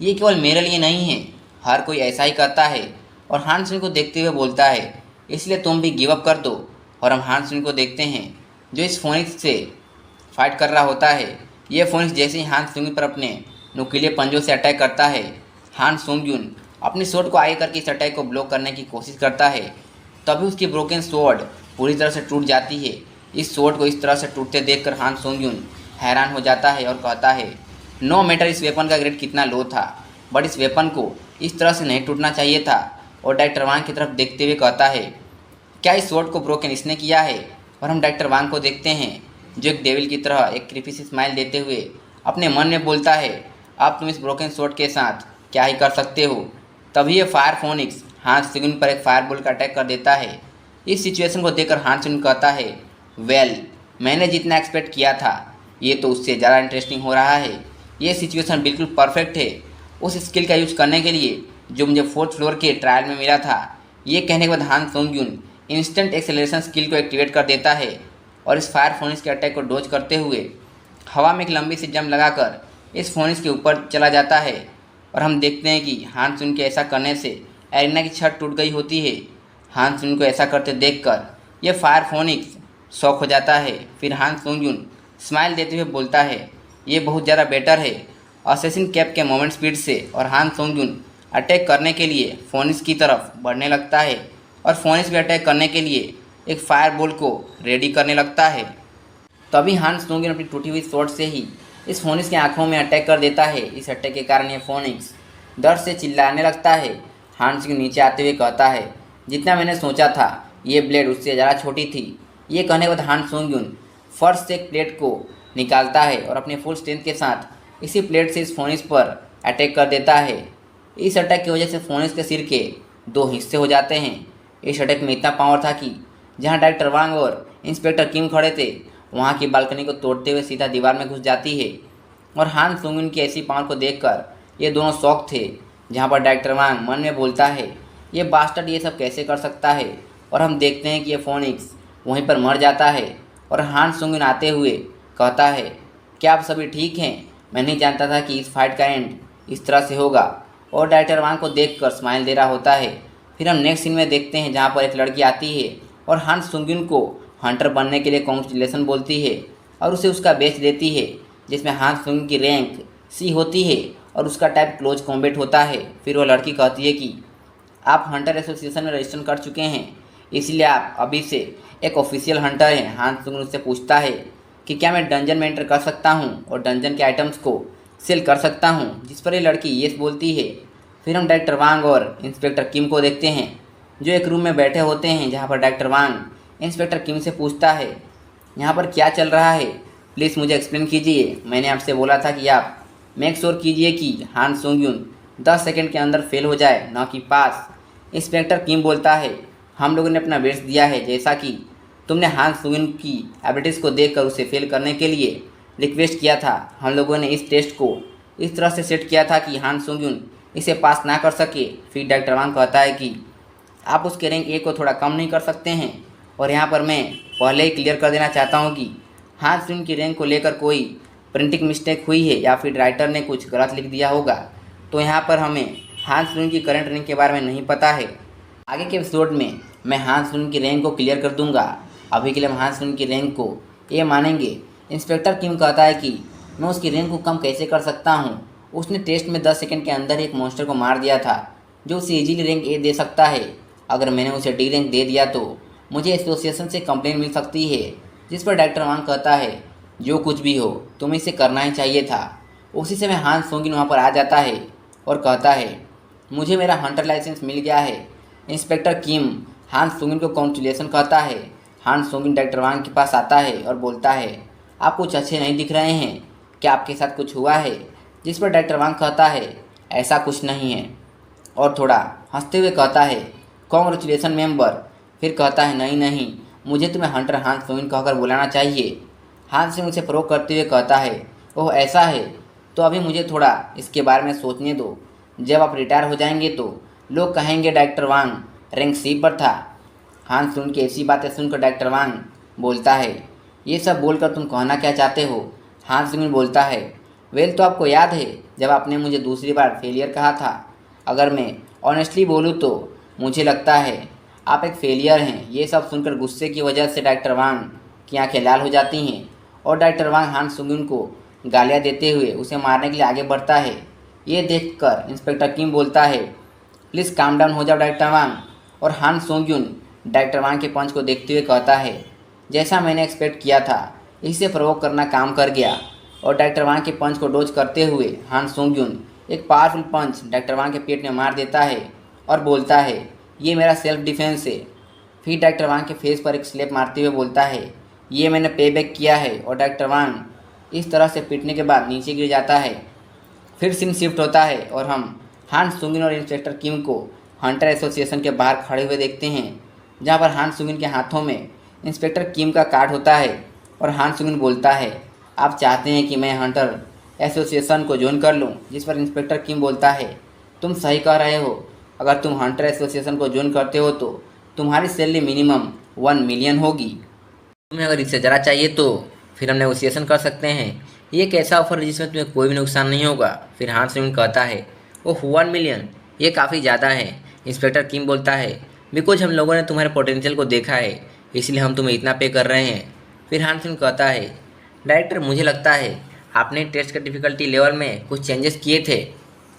ये केवल मेरे लिए नहीं है, हर कोई ऐसा ही करता है। और हान सुंग को देखते हुए बोलता है, इसलिए तुम भी गिव अप कर दो। और हम हान सुंग को देखते हैं जो इस फोनिक्स से फाइट कर रहा होता है। ये फोनिक्स जैसे ही हान सुंग पर अपने नुकीले पंजों से अटैक करता है, हान सुंग अपनी स्वॉर्ड को आगे करके इस अटैक को ब्लॉक करने की कोशिश करता है। तभी उसकी ब्रोकन स्वॉर्ड पूरी तरह से टूट जाती है। इस स्वॉर्ड को इस तरह से टूटते देखकर हान सुंग हैरान हो जाता है और कहता है, नो मैटर इस वेपन का ग्रेड कितना लो था, बट इस वेपन को इस तरह से नहीं टूटना चाहिए था। और डायरेक्टर वांग की तरफ देखते हुए कहता है, क्या इस स्वॉर्ड को ब्रोकन इसने किया है? और हम डायरेक्टर वांग को देखते हैं जो एक डेविल की तरह एक क्रीपी सी स्माइल देते हुए अपने मन में बोलता है, अब तुम इस ब्रोकन स्वॉर्ड के साथ क्या ही कर सकते हो। तभी ये फायर फोनिक्स हान सुंग पर एक फायर बोल्ट का अटैक कर देता है। इस सिचुएशन को देखकर हान सुंग कहता है, वेल मैंने जितना एक्सपेक्ट किया था ये तो उससे ज़्यादा इंटरेस्टिंग हो रहा है। ये सिचुएशन बिल्कुल परफेक्ट है उस स्किल का यूज करने के लिए जो मुझे 4th फ्लोर के ट्रायल में मिला था। ये कहने के बाद हान सुंग इंस्टेंट एक्सेलरेशन स्किल को एक्टिवेट कर देता है और इस फायर फोनिक्स के अटैक को डोज करते हुए हवा में एक लंबी सी जंप लगाकर इस फोनिक्स के ऊपर चला जाता है। और हम देखते हैं कि हान सुंग के ऐसा करने से एरिना की छत टूट गई होती है। हान सुंग को ऐसा करते देखकर यह फायर फोनिक्स शॉक हो जाता है। फिर हान सुंग स्माइल देते हुए बोलता है, ये बहुत ज़्यादा बेटर है असैसिन कैप के मोमेंट स्पीड से। और हान सुंग अटैक करने के लिए फोनिक्स की तरफ बढ़ने लगता है और फोनिक्स भी अटैक करने के लिए एक फायर बॉल को रेडी करने लगता है। तभी हान सुंग अपनी टूटी हुई स्वॉर्ड से ही इस फोनिक्स की आंखों में अटैक कर देता है। इस अटैक के कारण ये फोनिक्स दर्द से चिल्लाने लगता है। हान सुंग नीचे आते हुए कहता है, जितना मैंने सोचा था ये ब्लेड उससे ज़्यादा छोटी थी। ये कहने के बाद हान सुंग फर्श से एक प्लेट को निकालता है और अपने फुल स्ट्रेंथ के साथ इसी प्लेट से इस फोनिक्स पर अटैक कर देता है। इस अटैक की वजह से फोनिक्स के सिर के 2 हिस्से हो जाते हैं। इस अटैक में इतना पावर था कि जहां डायरेक्टर वांग और इंस्पेक्टर किम खड़े थे वहां की बालकनी को तोड़ते हुए सीधा दीवार में घुस जाती है। और हान सुंग की ऐसी पावर को देखकर ये दोनों शॉक थे। जहां पर डायरेक्टर वांग मन में बोलता है, ये बास्टर्ड ये सब कैसे कर सकता है। और हम देखते हैं कि ये फोनिक्स वहीं पर मर जाता है। और हान सुंग आते हुए कहता है, क्या आप सभी ठीक हैं? मैं नहीं जानता था कि इस फाइट का एंड इस तरह से होगा। और डायरेक्टर वांग को देखकर स्माइल दे रहा होता है। फिर हम नेक्स्ट सीन में देखते हैं जहां पर एक लड़की आती है और हान सुंग को हंटर बनने के लिए कॉन्ग्रेचुलेसन बोलती है और उसे उसका बेच देती है, जिसमें हान सुंग की रैंक C होती है और उसका टाइप क्लोज कॉम्बैट होता है। फिर वो लड़की कहती है कि आप हंटर एसोसिएशन में रजिस्टर कर चुके हैं, इसलिए आप अभी से एक ऑफिशियल हंटर हैं। हान सुंग उससे पूछता है कि क्या मैं डंजन में एंटर कर सकता हूं और डंजन के आइटम्स को सेल कर सकता हूं, जिस पर ये लड़की येस बोलती है। फिर हम डायरेक्टर वांग और इंस्पेक्टर किम को देखते हैं जो एक रूम में बैठे होते हैं, जहाँ पर डायरेक्टर वांग इंस्पेक्टर किम से पूछता है, यहाँ पर क्या चल रहा है, प्लीज़ मुझे एक्सप्लेन कीजिए। मैंने आपसे बोला था कि आप मेक श्योर कीजिए कि हान सुंग यून 10 सेकंड के अंदर फेल हो जाए, न कि पास। इंस्पेक्टर किम बोलता है, हम लोगों ने अपना बेस्ट दिया है, जैसा कि तुमने हान सुंग यून की एबिलिटीज़ को देखकर उसे फेल करने के लिए रिक्वेस्ट किया था। हम लोगों ने इस टेस्ट को इस तरह से सेट किया था कि हान सुंग यून इसे पास ना कर सके। फिर डायरेक्टर वांग कहता है कि आप उसके रैंक ए को थोड़ा कम नहीं कर सकते हैं। और यहाँ पर मैं पहले ही क्लियर कर देना चाहता हूँ कि हान सुंग की रैंक को लेकर कोई प्रिंटिंग मिस्टेक हुई है या फिर राइटर ने कुछ गलत लिख दिया होगा, तो यहाँ पर हमें हान सुंग की करंट रैंक के बारे में नहीं पता है। आगे के एपिसोड में मैं हान सुंग की रैंक को क्लियर कर दूंगा। अभी के लिए हम हान सुंग की रैंक को ए मानेंगे। इंस्पेक्टर किम कहता है कि मैं उसकी रैंक को कम कैसे कर सकता हूँ, उसने टेस्ट में 10 सेकंड के अंदर एक मॉन्स्टर को मार दिया था जो उसे इजीली रैंक ए दे सकता है। अगर मैंने उसे डी रैंक दे दिया तो मुझे एसोसिएशन से कंप्लेंट मिल सकती है। जिस पर डायरेक्टर वांग कहता है, जो कुछ भी हो तुम्हें इसे करना ही चाहिए था। उसी समय हान सोंगिन वहाँ पर आ जाता है और कहता है, मुझे मेरा हंटर लाइसेंस मिल गया है। इंस्पेक्टर किम हान सोंगिन को कॉन्ग्रेचुलेसन कहता है। हान सोंगिन डायरेक्टर वांग के पास आता है और बोलता है, आप कुछ अच्छे नहीं दिख रहे हैं, क्या आपके साथ कुछ हुआ है? जिस पर डायरेक्टर वांग कहता है, ऐसा कुछ नहीं है, और थोड़ा हंसते हुए कहता है, कॉन्ग्रेचुलेसन मेंबर। फिर कहता है, नहीं नहीं, मुझे तुम्हें हंटर हान सोंगिन कहकर बुलाना चाहिए। हान सिंह उसे प्रो करते हुए कहता है, ओह ऐसा है, तो अभी मुझे थोड़ा इसके बारे में सोचने दो। जब आप रिटायर हो जाएंगे तो लोग कहेंगे डायरेक्टर वांग रैंक सी पर था। हान सुन की ऐसी बातें सुनकर डायरेक्टर वांग बोलता है, ये सब बोलकर तुम कहना क्या चाहते हो? हान सिंह बोलता है, वेल तो आपको याद है जब आपने मुझे दूसरी बार फेलियर कहा था। अगर मैं ऑनेस्टली बोलूँ तो मुझे लगता है आप एक फेलियर हैं। ये सब सुनकर गुस्से की वजह से डायरेक्टर वांग की आंखें लाल हो जाती हैं और डायरेक्टर वांग हान सुंगिन को गालियाँ देते हुए उसे मारने के लिए आगे बढ़ता है। ये देखकर इंस्पेक्टर किम बोलता है, प्लीज़ काम डाउन हो जाओ डायरेक्टर वांग। और हान सोंग्यून डायरेक्टर वांग के पंच को देखते हुए कहता है, जैसा मैंने एक्सपेक्ट किया था, इसे प्रोवोक करना काम कर गया। और डायरेक्टर वांग के पंच को डोज करते हुए हान सोंग्यून एक पावरफुल पंच डायरेक्टर वांग के पेट में मार देता है और बोलता है, ये मेरा सेल्फ डिफेंस है। फिर डायरेक्टर वांग के फेस पर एक स्लैप मारते हुए बोलता है, ये मैंने पे बैक किया है। और डायरेक्टर वांग इस तरह से पीटने के बाद नीचे गिर जाता है। फिर सीन शिफ्ट होता है और हम हान सुंगिन और इंस्पेक्टर किम को हंटर एसोसिएशन के बाहर खड़े हुए देखते हैं, जहाँ पर हान सुंगिन के हाथों में इंस्पेक्टर किम का कार्ड होता है। और हान सुंगिन बोलता है, आप चाहते हैं कि मैं हंटर एसोसिएशन को ज्वाइन कर लूँ? जिस पर इंस्पेक्टर किम बोलता है, तुम सही कह रहे हो, अगर तुम हंटर एसोसिएशन को ज्वाइन करते हो तो तुम्हारी सैलरी मिनिमम 1 मिलियन होगी। तुम्हें अगर इससे ज़रा चाहिए तो फिर हम नेगोशिएशन कर सकते हैं। ये एक ऐसा ऑफर है जिसमें तुम्हें कोई भी नुकसान नहीं होगा। फिर हान सुंगिन कहता है, ओह 1 मिलियन, ये काफ़ी ज़्यादा है। इंस्पेक्टर किम बोलता है, बिकॉज हम लोगों ने तुम्हारे पोटेंशियल को देखा है, इसलिए हम तुम्हें इतना पे कर रहे हैं। फिर हान सुंगिन कहता है, डायरेक्टर मुझे लगता है आपने टेस्ट के डिफ़िकल्टी लेवल में कुछ चेंजेस किए थे।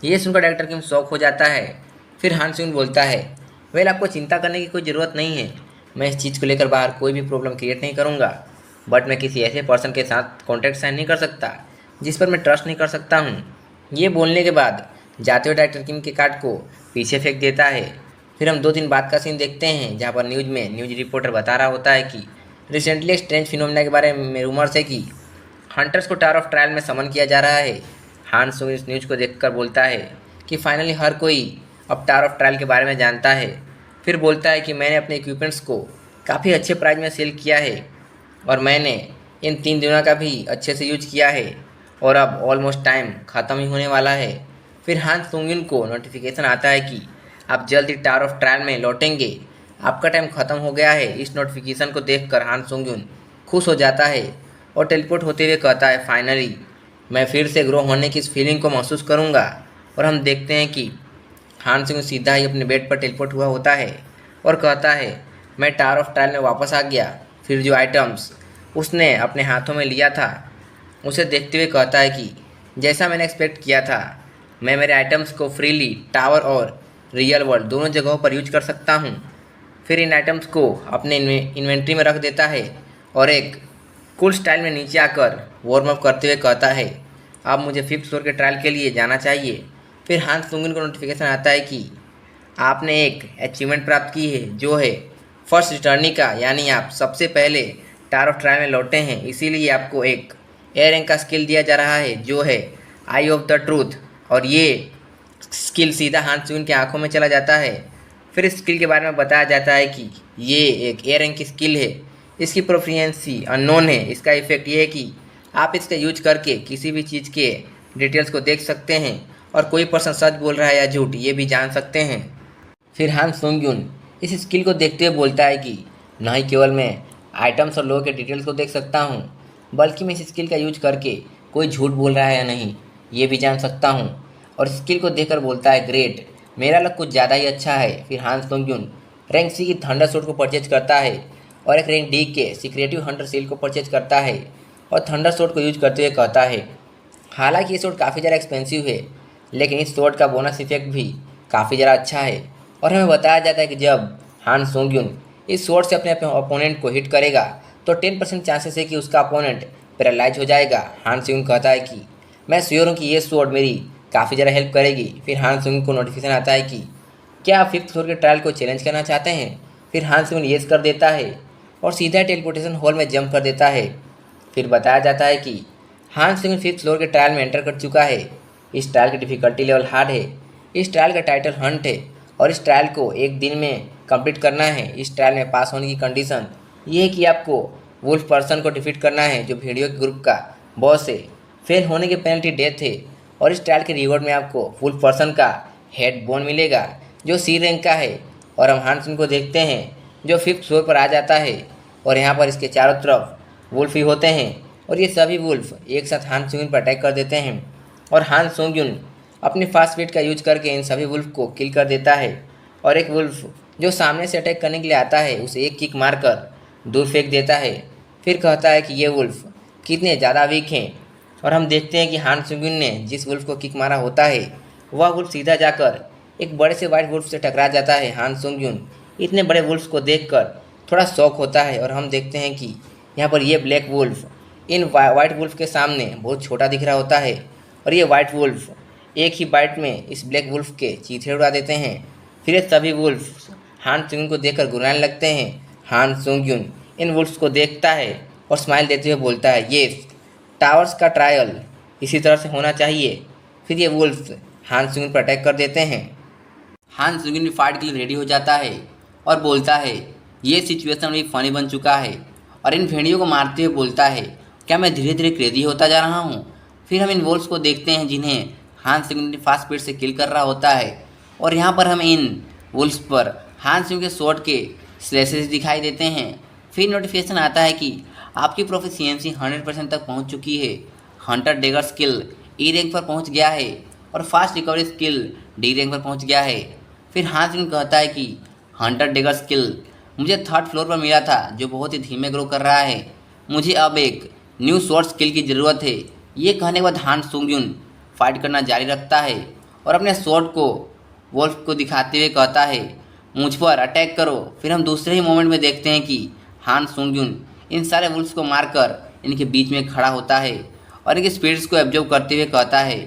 ये सुनकर डायरेक्टर किम शॉक हो जाता है। फिर हान सुंगिन बोलता है, वेल आपको चिंता करने की कोई ज़रूरत नहीं है, मैं इस चीज़ को लेकर बाहर कोई भी प्रॉब्लम क्रिएट नहीं करूँगा, बट मैं किसी ऐसे पर्सन के साथ कॉन्ट्रैक्ट साइन नहीं कर सकता जिस पर मैं ट्रस्ट नहीं कर सकता हूँ। ये बोलने के बाद जाते हुए डायरेक्टर किम के कार्ड को पीछे फेंक देता है। फिर हम 2 दिन बाद का सीन देखते हैं, जहाँ पर न्यूज़ रिपोर्टर बता रहा होता है कि रिसेंटली एक स्ट्रेंज फिनोमिना के बारे में रूमर्स है कि हंटर्स को टावर ऑफ ट्रायल में समन किया जा रहा है। हान सुंगिन इस न्यूज़ को देखकर बोलता है कि फाइनली हर कोई अब टावर ऑफ ट्रायल के बारे में जानता है। फिर बोलता है कि मैंने अपने इक्विपमेंट्स को काफ़ी अच्छे प्राइस में सेल किया है और मैंने इन 3 दिनों का भी अच्छे से यूज किया है और अब ऑलमोस्ट टाइम ख़त्म ही होने वाला है। फिर हान सुंगिन को नोटिफिकेशन आता है कि आप जल्द ही टावर ऑफ ट्रायल में लौटेंगे, आपका टाइम ख़त्म हो गया है। इस नोटिफिकेशन को देखकर हान सुंगिन खुश हो जाता है और टेलीपोर्ट होते हुए कहता है, फाइनली मैं फिर से ग्रो होने की इस फीलिंग को महसूस करूँगा। और हम देखते हैं कि हान सुंगिन सीधा ही अपने बेड पर टेलीपोर्ट हुआ होता है और कहता है, मैं टावर ऑफ ट्रायल में वापस आ गया। फिर जो आइटम्स उसने अपने हाथों में लिया था उसे देखते हुए कहता है कि जैसा मैंने एक्सपेक्ट किया था, मैं मेरे आइटम्स को फ्रीली टावर और रियल वर्ल्ड दोनों जगहों पर यूज कर सकता हूँ। फिर इन आइटम्स को अपने इन्वेंट्री में रख देता है और एक कूल स्टाइल में नीचे आकर वार्म अप करते हुए कहता है, अब मुझे 5th फ्लोर के ट्रायल के लिए जाना चाहिए। फिर हान सुंगिन को नोटिफिकेशन आता है कि आपने एक अचीवमेंट प्राप्त की है जो है फर्स्ट रिटर्नी का, यानी आप सबसे पहले टावर ऑफ ट्रायल में लौटे हैं, इसीलिए आपको एक एयर रैंक का स्किल दिया जा रहा है जो है आई ऑफ द ट्रूथ। और ये स्किल सीधा हान सुंगिन की आंखों में चला जाता है। फिर इस स्किल के बारे में बताया जाता है कि ये एक एयर रैंक की स्किल है, इसकी प्रोफिशिएंसी अननोन है। इसका इफेक्ट ये है कि आप इसका यूज करके किसी भी चीज़ के डिटेल्स को देख सकते हैं और कोई पर्सन सच बोल रहा है या झूठ ये भी जान सकते हैं। फिर हान सुंग्युन इस स्किल को देखते हुए बोलता है कि न ही केवल मैं आइटम्स और लोगों के डिटेल्स को देख सकता हूँ, बल्कि मैं इस स्किल का यूज करके कोई झूठ बोल रहा है या नहीं ये भी जान सकता हूँ। और स्किल को देखकर बोलता है ग्रेट, मेरा लक कुछ ज़्यादा ही अच्छा है। फिर हान सुंग्युन रैंक सी की थंडर सूट को परचेज करता है और एक रैंक डी के सीक्रेटिव हंटर सील को परचेज करता है और थंडर सूट को यूज करते हुए कहता है हालांकि ये सूट काफ़ी ज़्यादा एक्सपेंसिव है, लेकिन इस सूट का बोनस इफेक्ट भी काफ़ी ज़्यादा अच्छा है। और हमें बताया जाता है कि जब हान सुंग्युन इस स्वॉर्ड से अपने अपोनेंट को हिट करेगा तो 10% चांसेस है कि उसका अपोनेंट पैरालाइज हो जाएगा। हान सुंग्युन कहता है कि मैं श्योर हूँ कि ये स्वॉर्ड मेरी काफ़ी ज़्यादा हेल्प करेगी। फिर हान सुंग्युन को नोटिफिकेशन आता है कि क्या आप 5th फ्लोर के ट्रायल को चैलेंज करना चाहते हैं। फिर हान सुंग्युन येस कर देता है और सीधा टेलीपोर्टेशन हॉल में जंप कर देता है। फिर बताया जाता है कि हान सुंग्युन 5th फ्लोर के ट्रायल में एंटर कर चुका है। इस ट्रायल की डिफिकल्टी लेवल हार्ड है। इस ट्रायल का टाइटल हंट है और इस ट्रायल को एक दिन में कंप्लीट करना है। इस ट्रायल में पास होने की कंडीशन ये है कि आपको वुल्फ पर्सन को डिफीट करना है जो वीडियो के ग्रुप का बॉस है। फेल होने की पेनल्टी डेथ है और इस ट्रायल के रिवॉर्ड में आपको वुल्फ पर्सन का हेड बोन मिलेगा जो सी रैंक का है। और हम हान सुंग्युन को देखते हैं जो 5th फ्लोर पर आ जाता है और यहाँ पर इसके चारों तरफ वुल्फ ही होते हैं और ये सभी वुल्फ एक साथ हान सुंग्युन पर अटैक कर देते हैं। और हान सुंग्युन अपने फास्ट फीट का यूज करके इन सभी वुल्फ को किल कर देता है और एक वुल्फ जो सामने से अटैक करने के लिए आता है उसे एक किक मारकर दूर फेंक देता है। फिर कहता है कि ये वुल्फ कितने ज़्यादा वीक हैं और हम देखते हैं कि हान सुंग्युन ने जिस वुल्फ को किक मारा होता है वह वुल्फ सीधा जाकर एक बड़े से वाइट वुल्फ से टकरा जाता है। हान सुंग्युन इतने बड़े वुल्फ को देखकर थोड़ा शॉक होता है और हम देखते हैं कि यहाँ पर ये ब्लैक वुल्फ इन वाइट वुल्फ के सामने बहुत छोटा दिख रहा होता है और ये वाइट वुल्फ एक ही बाइट में इस ब्लैक वुल्फ के चीथड़े उड़ा देते हैं। फिर ये सभी वुल्फ हान सुंग्युन को देखकर गुर्राने लगते हैं। हान सुंग्युन इन वुल्फ्स को देखता है और स्माइल देते हुए बोलता है ये टावर्स का ट्रायल इसी तरह से होना चाहिए। फिर ये वुल्फ हान सुंग्युन पर अटैक कर देते हैं। हान सुंग्युन भी फाइट के लिए रेडी हो जाता है और बोलता है ये सिचुएशन भी फनी बन चुका है और इन भेड़ियों को मारते हुए बोलता है क्या मैं धीरे धीरे क्रेजी होता जा रहा हूँ। फिर हम इन वुल्फ्स को देखते हैं जिन्हें हान सुंग्युन फास्ट स्पीड से किल कर रहा होता है और यहाँ पर हमें इन वुल्फ्स पर हान सुंग्युन के स्वॉर्ड के स्लैशेस दिखाई देते हैं। फिर नोटिफिकेशन आता है कि आपकी प्रोफिशिएंसी 100% तक पहुँच चुकी है। हंटर डेगर स्किल ई रैंक पर पहुँच गया है और fast recovery skill D rank पर पहुँच गया है। फिर हान सुंग्युन कहता है कि हंटर डेगर स्किल मुझे 3rd फ्लोर पर मिला था जो बहुत ही धीमे ग्रो कर रहा है, मुझे अब एक न्यू स्वॉर्ड स्किल की ज़रूरत है। ये कहने के बाद हान सुंग्युन फाइट करना जारी रखता है और अपने स्वॉर्ड को वुल्फ को दिखाते हुए कहता है मुझ पर अटैक करो। फिर हम दूसरे ही मोमेंट में देखते हैं कि हान सुंग्युन इन सारे वुल्फ्स को मारकर इनके बीच में खड़ा होता है और इनके स्पिरिट्स को एब्जॉर्व करते हुए कहता है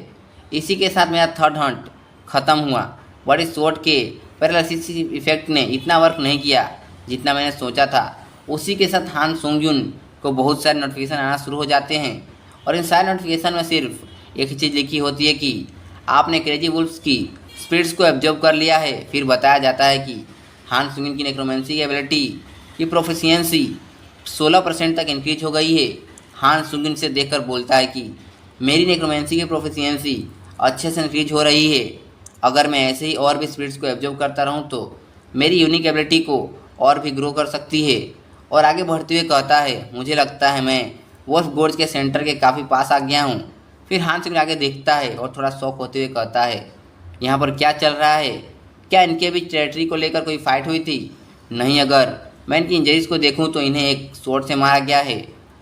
इसी के साथ मेरा 3rd हंट ख़त्म हुआ, बट इस स्वॉर्ड के पैरालिसिस इफेक्ट ने इतना वर्क नहीं किया जितना मैंने सोचा था। उसी के साथ हान सुंग्युन को बहुत सारे नोटिफिकेशन आना शुरू हो जाते हैं और इन सारे नोटिफिकेशन में सिर्फ एक ही चीज़ लिखी होती है कि आपने क्रेजी वुल्फ्स की स्पिरिट्स को एब्जॉर्ब कर लिया है। फिर बताया जाता है कि हान सुंग्युन की नेक्रोमेंसी की एबिलिटी की प्रोफिशिएंसी 16% तक इंक्रीज हो गई है। हान सुंग्युन से देखकर बोलता है कि मेरी नेक्रोमेंसी की प्रोफिशिएंसी अच्छे से इंक्रीज हो रही है, अगर मैं ऐसे ही और भी स्पिरिट्स को एब्जॉर्ब करता रहूँ तो मेरी यूनिक एबिलिटी को और भी ग्रो कर सकती है। और आगे बढ़ते हुए कहता है मुझे लगता है मैं वुल्फ गोर्ज के सेंटर के काफ़ी पास आ गया हूँ। फिर हान सुंग्युन आगे देखता है और थोड़ा शॉक होते हुए कहता है यहाँ पर क्या चल रहा है, क्या इनके बीच टेरिटरी को लेकर कोई फाइट हुई थी? नहीं, अगर मैं इनकी इंजरीज को देखूँ तो इन्हें एक स्वॉर्ड से मारा गया है।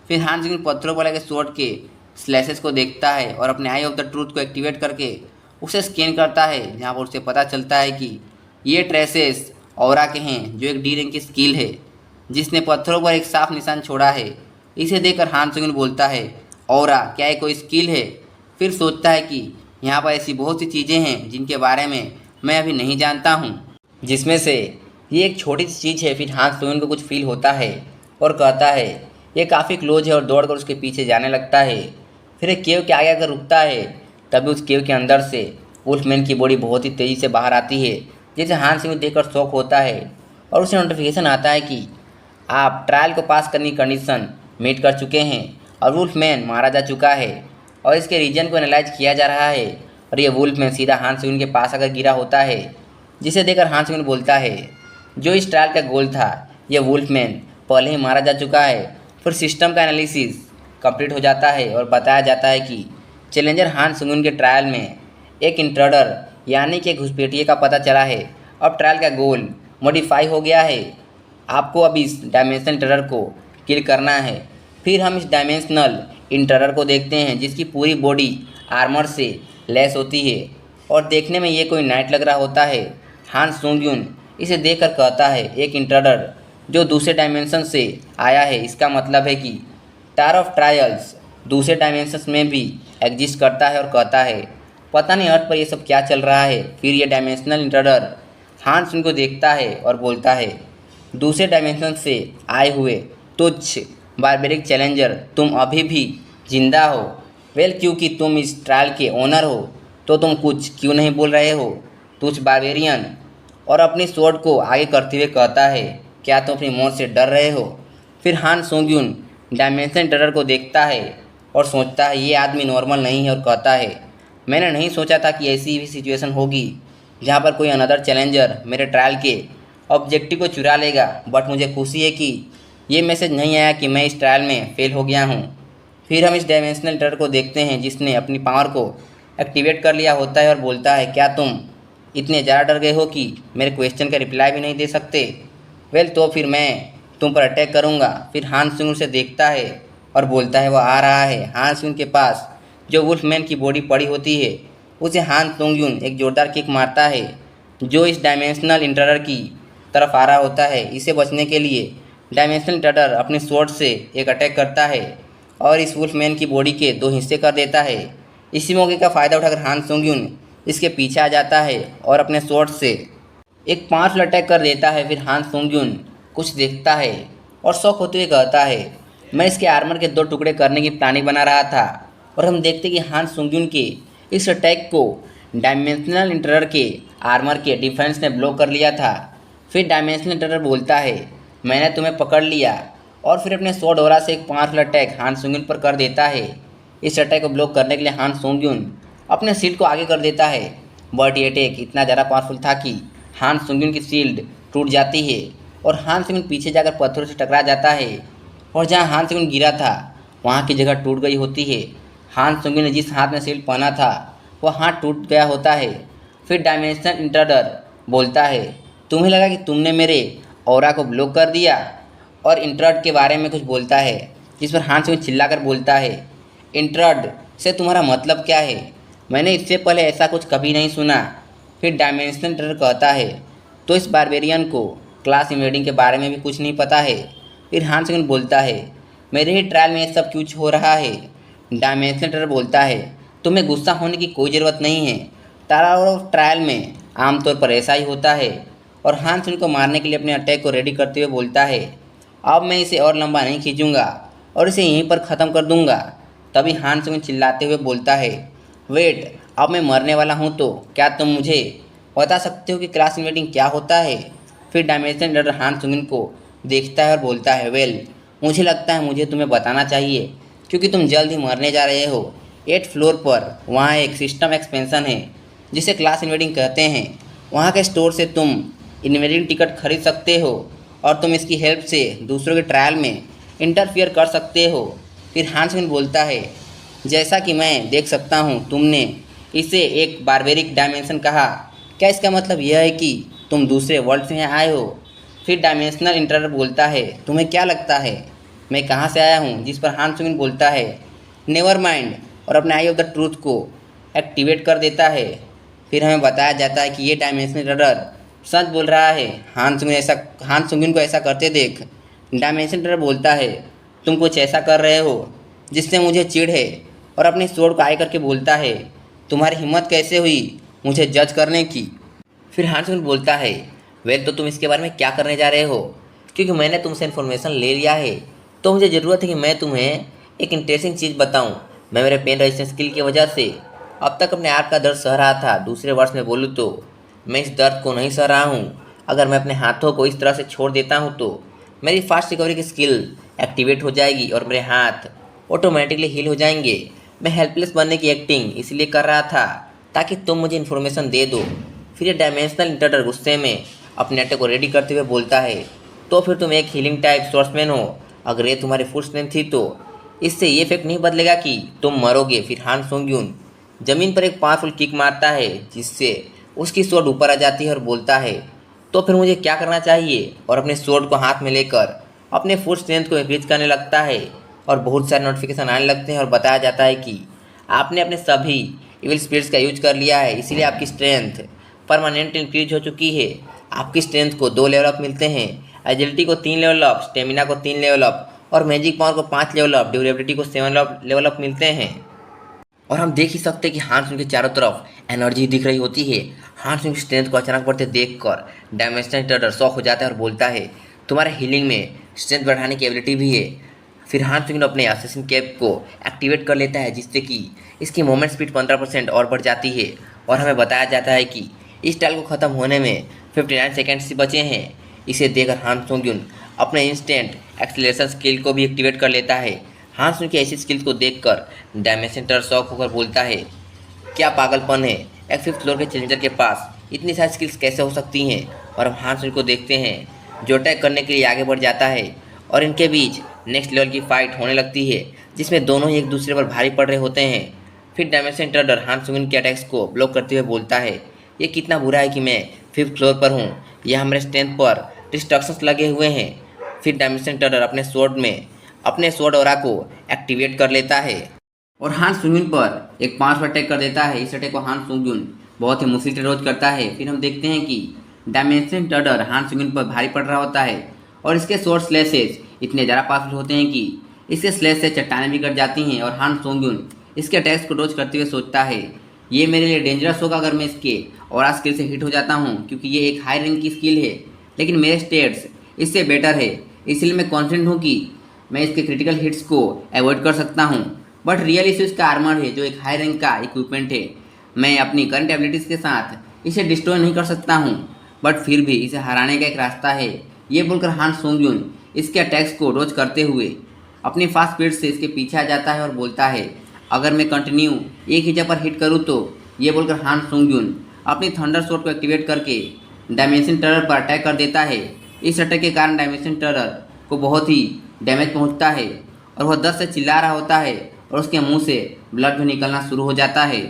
फिर हान सुंग्युन पत्थरों पर लगे स्वॉर्ड के स्लैशेस को देखता है और अपने आई ऑफ द ट्रूथ को एक्टिवेट करके उसे स्कैन करता है, जहाँ पर उसे पता चलता है कि ये ट्रेसेस ऑरा के हैं जो एक डी रैंक की स्किल है जिसने पत्थरों पर एक साफ निशान छोड़ा है। इसे देखकर हान सुंग्युन बोलता है ऑरा क्या ये कोई स्किल है? फिर सोचता है कि यहाँ पर ऐसी बहुत सी चीज़ें हैं जिनके बारे में मैं अभी नहीं जानता हूँ। जिसमें से ये एक छोटी सी चीज़ है। फिर हान सुंगयुन को कुछ फील होता है और कहता है ये काफ़ी क्लोज है और दौड़कर उसके पीछे जाने लगता है। फिर एक केव के आगे आकर रुकता है। तभी उस केव के अंदर से वुल्फमैन की बॉडी बहुत ही तेज़ी से बाहर आती है, जिसे हान सुंगयुन देखकर शॉक होता है और उसे नोटिफिकेशन आता है कि आप ट्रायल को पास करने की कंडीशन मीट कर चुके हैं और वुल्फमैन मारा जा चुका है और इसके रीजन को एनालाइज किया जा रहा है। और ये वुल्फमैन सीधा हान सुंगयुन के पास आकर गिरा होता है, जिसे देखकर हान सुंगयुन बोलता है जो इस ट्रायल का गोल था यह वुल्फमैन पहले ही मारा जा चुका है। फिर सिस्टम का एनालिसिस कंप्लीट हो जाता है और बताया जाता है कि चैलेंजर हान सुंगयुन के ट्रायल में एक इंट्रूडर यानी कि घुसपैठिए का पता चला है। अब ट्रायल का गोल मॉडिफाई हो गया है। आपको अब इस डायमेंशनल इंट्रूडर को किल करना है। फिर हम इस डायमेंशनल इंट्रूडर को देखते हैं जिसकी पूरी बॉडी आर्मर से लैस होती है और देखने में ये कोई नाइट लग रहा होता है। हान सुंगयुन इसे देखकर कहता है एक इंट्रूडर जो दूसरे डायमेंशन से आया है, इसका मतलब है कि टावर ऑफ ट्रायल्स दूसरे डायमेंशंस में भी एग्जिस्ट करता है और कहता है पता नहीं अर्थ पर ये सब क्या चल रहा है। फिर ये डायमेंशनल इंट्रूडर हान सुंगयुन को देखता है और बोलता है दूसरे डायमेंशन से आए हुए तुच्छ बारबेरिक चैलेंजर, तुम अभी भी जिंदा हो। वेल, क्योंकि तुम इस ट्रायल के ओनर हो तो तुम कुछ क्यों नहीं बोल रहे हो तुच्छ बारबेरियन। और अपनी स्वॉर्ड को आगे करते हुए कहता है क्या तुम अपनी मौत से डर रहे हो। फिर हान सुंगयुन डायमेंशन इंट्रूडर को देखता है और सोचता है ये आदमी नॉर्मल नहीं है और कहता है मैंने नहीं सोचा था कि ऐसी भी सिचुएशन होगी जहाँ पर कोई अनदर चैलेंजर मेरे ट्रायल के ऑब्जेक्टिव को चुरा लेगा। बट मुझे खुशी है कि ये मैसेज नहीं आया कि मैं इस ट्रायल में फेल हो गया हूँ। फिर हम इस डायमेंशनल इंट्रूडर को देखते हैं जिसने अपनी पावर को एक्टिवेट कर लिया होता है और बोलता है क्या तुम इतने ज़्यादा डर गए हो कि मेरे क्वेश्चन का रिप्लाई भी नहीं दे सकते। वेल, तो फिर मैं तुम पर अटैक करूँगा। फिर हान सुंगयुन उसे देखता है और बोलता है वह आ रहा है। हान सुंगयुन के पास जो वुल्फमैन की बॉडी पड़ी होती है उसे हान सुंगयुन एक जोरदार किक मारता है जो इस डायमेंशनल इंट्रूडर की तरफ आ रहा होता है। इसे बचने के लिए डायमेंशनल इंट्रूडर अपने स्वॉर्ड से एक अटैक करता है और इस वुल्फमैन की बॉडी के दो हिस्से कर देता है। इसी मौके का फ़ायदा उठाकर हान सुंगयुन इसके पीछे आ जाता है और अपने स्वॉर्ड से एक पावरफुल अटैक कर देता है। फिर हान सुंगयुन कुछ देखता है और शौक होते हुए कहता है मैं इसके आर्मर के दो टुकड़े करने की प्लानिंग बना रहा था। और हम देखते कि हान सुंगयुन के इस अटैक को डायमेंशनल इंट्रूडर के आर्मर के डिफेंस ने ब्लॉक कर लिया था। फिर डायमेंशनल इंट्रूडर बोलता है मैंने तुम्हें पकड़ लिया और फिर अपने स्वॉर्ड ऑरा से एक पावरफुल अटैक हान सुंगयुन पर कर देता है। इस अटैक को ब्लॉक करने के लिए हान सुंगयुन अपने शील्ड को आगे कर देता है। बट ये अटैक इतना ज़्यादा पावरफुल था कि हान सुंगयुन की शील्ड टूट जाती है और हान सुंगयुन पीछे जाकर पत्थरों से टकरा जाता है और जहाँ हान सुंगयुन गिरा था वहाँ की जगह टूट गई होती है। हान सुंगयुन ने जिस हाथ में शील्ड पहना था वह हाथ टूट गया होता है। फिर डायमेंशनल इंट्रूडर बोलता है तुम्हें लगा कि तुमने मेरे ऑरा को ब्लॉक कर दिया। और इंट्रूडर के बारे में कुछ बोलता है जिस पर हान सुंगयुन चिल्लाकर बोलता है इंट्रूडर से तुम्हारा मतलब क्या है, मैंने इससे पहले ऐसा कुछ कभी नहीं सुना। फिर डायमेंशनल इंट्रूडर कहता है तो इस बारबेरियन को क्लास इन्वेडिंग के बारे में भी कुछ नहीं पता है। फिर हान सुंगयुन बोलता है मेरे ही ट्रायल में ये सब कुछ हो रहा है। डायमेंशनल इंट्रूडर बोलता है तुम्हें गुस्सा होने की कोई ज़रूरत नहीं है, टावर ऑफ ट्रायल में आमतौर पर ऐसा ही होता है। और हान सुंगयुन को मारने के लिए अपने अटैक को रेडी करते हुए बोलता है अब मैं इसे और लंबा नहीं खींचूंगा और इसे यहीं पर ख़त्म कर दूंगा। तभी हान सुंगयुन चिल्लाते हुए बोलता है वेट, अब मैं मरने वाला हूँ तो क्या तुम मुझे बता सकते हो कि क्लास इन्वेडिंग क्या होता है। फिर डायमेंशनल इंट्रूडर हान सुंगयुन को देखता है और बोलता है वेल, मुझे लगता है मुझे तुम्हें बताना चाहिए क्योंकि तुम जल्द ही मरने जा रहे हो। 8th फ्लोर पर वहाँ एक सिस्टम एक्सपेंशन है जिसे क्लास इन्वेडिंग कहते हैं। वहाँ के स्टोर से तुम इन्वेडिंग टिकट खरीद सकते हो और तुम इसकी हेल्प से दूसरों के ट्रायल में इंटरफियर कर सकते हो। फिर हान सुंगयुन बोलता है जैसा कि मैं देख सकता हूँ तुमने इसे एक बारबेरिक डायमेंशन कहा, क्या इसका मतलब यह है कि तुम दूसरे वर्ल्ड से यहाँ आए हो। फिर डायमेंशनल इंट्रूडर बोलता है तुम्हें क्या लगता है मैं कहाँ से आया हूँ, जिस पर हान सुंगयुन बोलता है नेवर माइंड और अपने आई ऑफ द ट्रूथ को एक्टिवेट कर देता है। फिर हमें बताया जाता है कि ये डायमेंशनल इंट्रूडर सच बोल रहा है। हान सुंगयुन को ऐसा करते देख डायमेंशनल इंट्रूडर बोलता है तुम कुछ ऐसा कर रहे हो जिससे मुझे चिढ़ है और अपनी स्वॉर्ड को आगे करके बोलता है तुम्हारी हिम्मत कैसे हुई मुझे जज करने की? फिर हान सुंग बोलता है, वेल तो तुम इसके बारे में क्या करने जा रहे हो? क्योंकि मैंने तुमसे इन्फॉर्मेशन ले लिया है तो मुझे ज़रूरत है कि मैं तुम्हें एक इंटरेस्टिंग चीज़ बताऊं। मैं मेरे पेन रेजिस्टेंस स्किल की वजह से अब तक अपने आप का दर्द सह रहा था। दूसरे वर्ड्स में बोलूँ तो मैं इस दर्द को नहीं सह रहा हूँ। अगर मैं अपने हाथों को इस तरह से छोड़ देता हूँ तो मेरी फास्ट रिकवरी की स्किल एक्टिवेट हो जाएगी और मेरे हाथ ऑटोमेटिकली हील हो जाएंगे। मैं हेल्पलेस बनने की एक्टिंग इसलिए कर रहा था ताकि तुम मुझे इन्फॉर्मेशन दे दो। फिर ये डायमेंशनल इंटरडर गुस्से में अपने अटैक को रेडी करते हुए बोलता है, तो फिर तुम एक हीलिंग टाइप सोर्समैन हो। अगर ये तुम्हारी फुल स्ट्रेंथ थी तो इससे ये इफेक्ट नहीं बदलेगा कि तुम मरोगे। फिर हान सोंग्यून जमीन पर एक पावरफुल किक मारता है जिससे उसकी स्वॉर्ड ऊपर आ जाती है और बोलता है, तो फिर मुझे क्या करना चाहिए? और अपने स्वॉर्ड को हाथ में लेकर अपने फुल स्ट्रेंथ को इंक्रीज करने लगता है और बहुत सारे नोटिफिकेशन आने लगते हैं और बताया जाता है कि आपने अपने सभी इविल स्पिरिट्स का यूज कर लिया है, इसलिए आपकी स्ट्रेंथ परमानेंट इंक्रीज हो चुकी है। आपकी स्ट्रेंथ को 2 लेवल अप मिलते हैं, एजिलिटी को 3 लेवल अप, स्टेमिना को 3 लेवल अप और मैजिक पावर को 5 लेवल अप, ड्यूरेबिलिटी को 7 लेवल अप मिलते हैं। और हम देख ही सकते हैं कि हान सुंग के चारों तरफ एनर्जी दिख रही होती है। हान सुंग की स्ट्रेंथ को अचानक बढ़ते देखकर डायमेंशनल इंटरडर शॉक हो जाता है और बोलता है, तुम्हारे हीलिंग में स्ट्रेंथ बढ़ाने की एबिलिटी भी है। फिर हान सुंग अपने असैसिन कैप को एक्टिवेट कर लेता है जिससे कि इसकी मूवमेंट स्पीड 15% और बढ़ जाती है। और हमें बताया जाता है कि इस टाइल को ख़त्म होने में 59 सेकेंड्स ही बचे हैं। इसे देखकर हान सोंग्यून अपने इंस्टेंट एक्सीलरेशन स्किल को भी एक्टिवेट कर लेता है। हान सुंग की ऐसी स्किल्स को देखकर डायमेंशन इंटरडर शॉक होकर बोलता है, क्या पागलपन है? एक 5th फ्लोर के चैलेंजर के पास इतनी सारी स्किल्स कैसे हो सकती हैं? और हम हान सुंग को देखते हैं जो अटैक करने के लिए आगे बढ़ जाता है और इनके बीच नेक्स्ट लेवल की फाइट होने लगती है जिसमें दोनों ही एक दूसरे पर भारी पड़ रहे होते हैं। फिर डायमेंशन इंटरडर हान सुंग के अटैक्स को ब्लॉक करते हुए बोलता है, ये कितना बुरा है कि मैं 5th फ्लोर पर हूँ, यहाँ मेरे स्ट्रेंथ पर डिस्ट्रक्शंस लगे हुए हैं। फिर डायमेंशन इंटरडर अपने स्वॉर्ड ऑरा को एक्टिवेट कर लेता है और हान सुंगयुन पर एक 5 अटैक कर देता है। इस अटैक को हान सुंगयुन बहुत ही मुश्किल से रोज करता है। फिर हम देखते हैं कि डायमेंशन इंटरडर हान सुंगयुन पर भारी पड़ रहा होता है और इसके स्वॉर्ड स्लैशेस इतने ज़्यादा पावरफुल होते हैं कि इसके स्लैश से चट्टानें भी कट जाती हैं। और हान सोंग्यून इसके अटैक्स को डॉज करते हुए सोचता है, ये मेरे लिए डेंजरस होगा अगर मैं इसके ऑरा स्किल से हिट हो जाता हूँ, क्योंकि ये एक हाई रैंक की स्किल है लेकिन मेरे स्टेट्स इससे बेटर है, इसलिए मैं कॉन्फिडेंट हूँ कि मैं इसके क्रिटिकल हिट्स को अवॉइड कर सकता हूँ। बट रियल इशू इसका आर्मर है जो एक हाई रैंक का इक्विपमेंट है। मैं अपनी करंट एबिलिटीज़ के साथ इसे डिस्ट्रॉय नहीं कर सकता हूँ, बट फिर भी इसे हराने का एक रास्ता है। ये बोलकर हान सोंग्यून इसके अटैक्स को डॉज करते हुए अपनी फास्ट स्पीड से इसके पीछे आ जाता है और बोलता है, अगर मैं कंटिन्यू एक ही जगह पर हिट करूँ तो। ये बोलकर हान सोंग्यून अपनी थंडर स्वॉर्ड को एक्टिवेट करके डायमेंशन टेरर पर अटैक कर देता है। इस अटैक के कारण डायमेंशन टेरर को बहुत ही डैमेज पहुंचता है और वह दर्द से चिल्ला रहा होता है और उसके मुंह से ब्लड भी निकलना शुरू हो जाता है।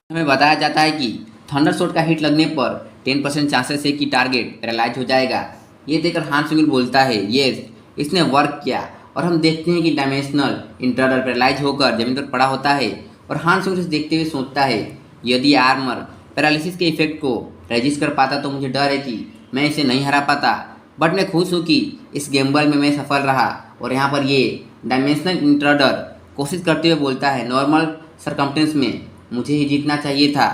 हमें बताया जाता है कि थंडर स्वॉर्ड का हिट लगने पर 10% चांसेस है कि टारगेट पैरालाइज हो जाएगा। ये देखकर हान सुंग बोलता है, यस इसने वर्क किया। और हम देखते हैं कि डायमेंशनल इंटरडर पैरालाइज होकर जमीन पर पड़ा होता है और हान सुंग इसे देखते हुए सोचता है, यदि आर्मर पैरालिसिस के इफेक्ट को रेजिस्ट कर पाता तो मुझे डर है कि मैं इसे नहीं हरा पाता। बट मैं खुश हूँ कि इस गेम्बल में मैं सफल रहा। और यहाँ पर ये डायमेंशनल इंटरडर कोशिश करते हुए बोलता है, नॉर्मल सरकमस्टेंस में मुझे ही जीतना चाहिए था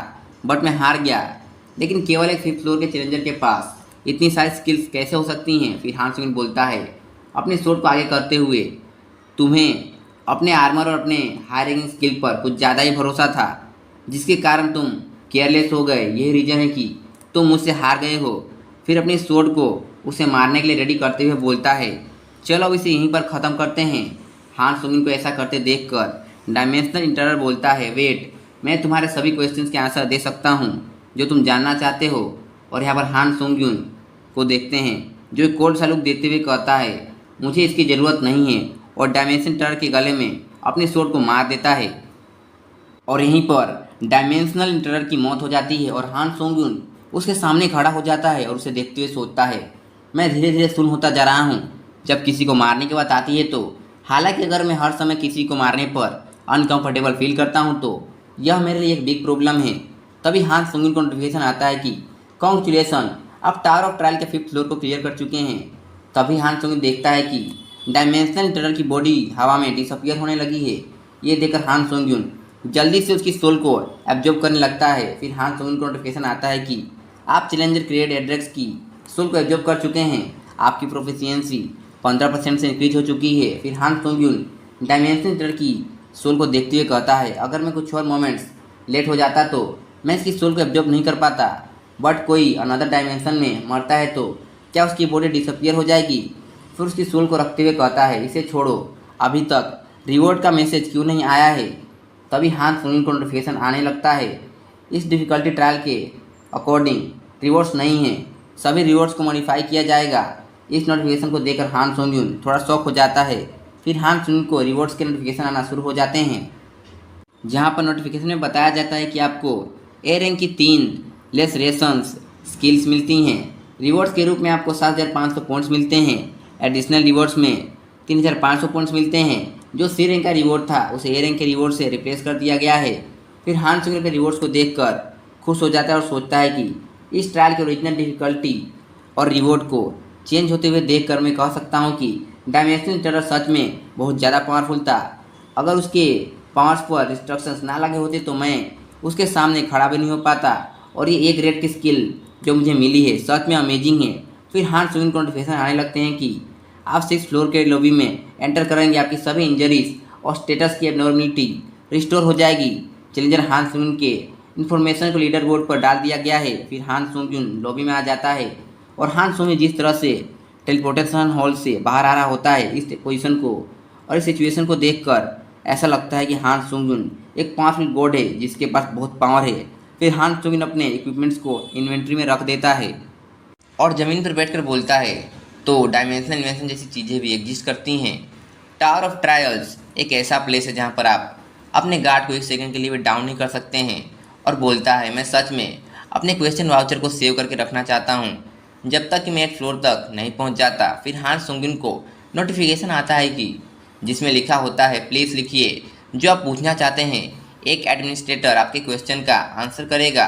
बट मैं हार गया, लेकिन केवल एक 5th फ्लोर के चैलेंजर के पास इतनी सारी स्किल्स कैसे हो सकती हैं? फिर हान सुंग बोलता है अपने स्वॉर्ड को आगे करते हुए, तुम्हें अपने आर्मर और अपने हाई रैंकिंग स्किल पर कुछ ज़्यादा ही भरोसा था जिसके कारण तुम केयरलेस हो गए। यही रीज़न है कि तुम मुझसे हार गए हो। फिर अपनी स्वॉर्ड को उसे मारने के लिए रेडी करते हुए बोलता है, चलो अब इसे यहीं पर ख़त्म करते हैं। हान सुंग को ऐसा करते देखकर डायमेंशनल इंटरडर बोलता है, वेट मैं तुम्हारे सभी क्वेश्चंस के आंसर दे सकता हूँ जो तुम जानना चाहते हो। और यहाँ पर हान सोंग्यून को देखते हैं जो एक कोल्ड सा लुक देते हुए कहता है, मुझे इसकी ज़रूरत नहीं है। और डायमेंशन टेरर के गले में अपने स्वॉर्ड को मार देता है और यहीं पर डायमेंशनल इंटरडर की मौत हो जाती है। और हान सोंग्यून उसके सामने खड़ा हो जाता है और उसे देखते हुए सोचता है, मैं धीरे धीरे सुन होता जा रहा हूँ जब किसी को मारने की बात आती है तो। हालांकि अगर मैं हर समय किसी को मारने पर अनकंफर्टेबल फील करता हूँ तो यह मेरे लिए एक बिग प्रॉब्लम है। तभी हान सोंग्यून को नोटिफिकेशन आता है कि कॉन्ग्रेचुलेसन, आप टावर ऑफ ट्रायल के 5th फ्लोर को क्लियर कर चुके हैं। तभी हान सोंग्यून देखता है कि डायमेंशनल इंटरडर की बॉडी हवा में डिसअपियर होने लगी है। ये देखकर हान सोंग्यून जल्दी से उसकी सोल को एब्जॉर्ब करने लगता है। फिर हान सोंगिन को नोटिफिकेशन आता है कि आप चैलेंजर क्रिएट एड्रेक्स की सोल को एब्जॉर्ब कर चुके हैं। आपकी प्रोफिशिएंसी 15% से इंक्रीज हो चुकी है। फिर हान सोंगिन डायमेंशन ईटर की सोल को देखते हुए कहता है, अगर मैं कुछ और मोमेंट्स लेट हो जाता तो मैं इसकी सोल को एब्जॉर्ब नहीं कर पाता। बट कोई अनदर डायमेंशन में मरता है तो क्या उसकी बॉडी डिसअपियर हो जाएगी? फिर उसकी सोल को रखते हुए कहता है, इसे छोड़ो, अभी तक रिवॉर्ड का मैसेज क्यों नहीं आया है? तभी हान सोंगिन को नोटिफिकेशन आने लगता है, इस डिफ़िकल्टी ट्रायल के अकॉर्डिंग रिवॉर्ड्स नहीं हैं, सभी रिवॉर्ड्स को मॉडिफाई किया जाएगा। इस नोटिफिकेशन को देखकर हान सोंगिन थोड़ा शॉक हो जाता है। फिर हान सोंगिन को रिवॉर्ड्स के नोटिफिकेशन आना शुरू हो जाते हैं, जहाँ पर नोटिफिकेशन में बताया जाता है कि आपको ए रैंक की 3 लेस रेशंस स्किल्स मिलती हैं। रिवॉर्ड्स के रूप में आपको 7500 पॉइंट्स मिलते हैं। एडिशनल रिवॉर्ड्स में 3500 पॉइंट्स मिलते हैं। जो सी रैंक का रिवॉर्ड था उसे ए रैंक के रिवॉर्ड से रिप्लेस कर दिया गया है। फिर हान सोंगिन के रिवॉर्ड्स को देखकर खुश हो जाता है और सोचता है कि इस ट्रायल की ओरिजिनल डिफ़िकल्टी और रिवॉर्ड को चेंज होते हुए देखकर मैं कह सकता हूँ कि डायमेंशन टेरर सच में बहुत ज़्यादा पावरफुल था। अगर उसके पावर्स पर रिस्ट्रिक्शंस ना लगे होते तो मैं उसके सामने खड़ा भी नहीं हो पाता। और ये एक रेट की स्किल जो मुझे मिली है सच में अमेजिंग है। फिर हान सोंगिन को नोटिफिकेशन आने लगते हैं कि आप 6th फ्लोर के लॉबी में एंटर करेंगे, आपकी सभी इंजरीज और स्टेटस की एबनॉर्मलिटी रिस्टोर हो जाएगी। चैलेंजर हान सोंगिन के इन्फॉर्मेशन को लीडर बोर्ड पर डाल दिया गया है। फिर हान सोंगिन लॉबी में आ जाता है और हान सोंगिन जिस तरह से टेलीपोर्टेशन हॉल से बाहर आ रहा होता है, इस पोजीशन को और इस सिचुएशन को देखकर ऐसा लगता है कि हान सोंगिन एक पावरफुल गॉड है जिसके पास बहुत पावर है। फिर हान सोंगिन अपने इक्विपमेंट्स को इन्वेंट्री में रख देता है और ज़मीन पर बैठकर बोलता है, तो डायमेंशनल इन्वेंशन जैसी चीज़ें भी एग्जिस्ट करती हैं। टावर ऑफ ट्रायल्स एक ऐसा प्लेस है जहाँ पर आप अपने गार्ड को 1 सेकंड के लिए भी डाउन नहीं कर सकते हैं। और बोलता है, मैं सच में अपने क्वेश्चन वाउचर को सेव करके रखना चाहता हूँ जब तक कि मैं 8th फ्लोर तक नहीं पहुँच जाता। फिर हान सोंगिन को नोटिफिकेशन आता है कि जिसमें लिखा होता है, प्लीज़ लिखिए जो आप पूछना चाहते हैं। एक एडमिनिस्ट्रेटर आपके क्वेश्चन का आंसर करेगा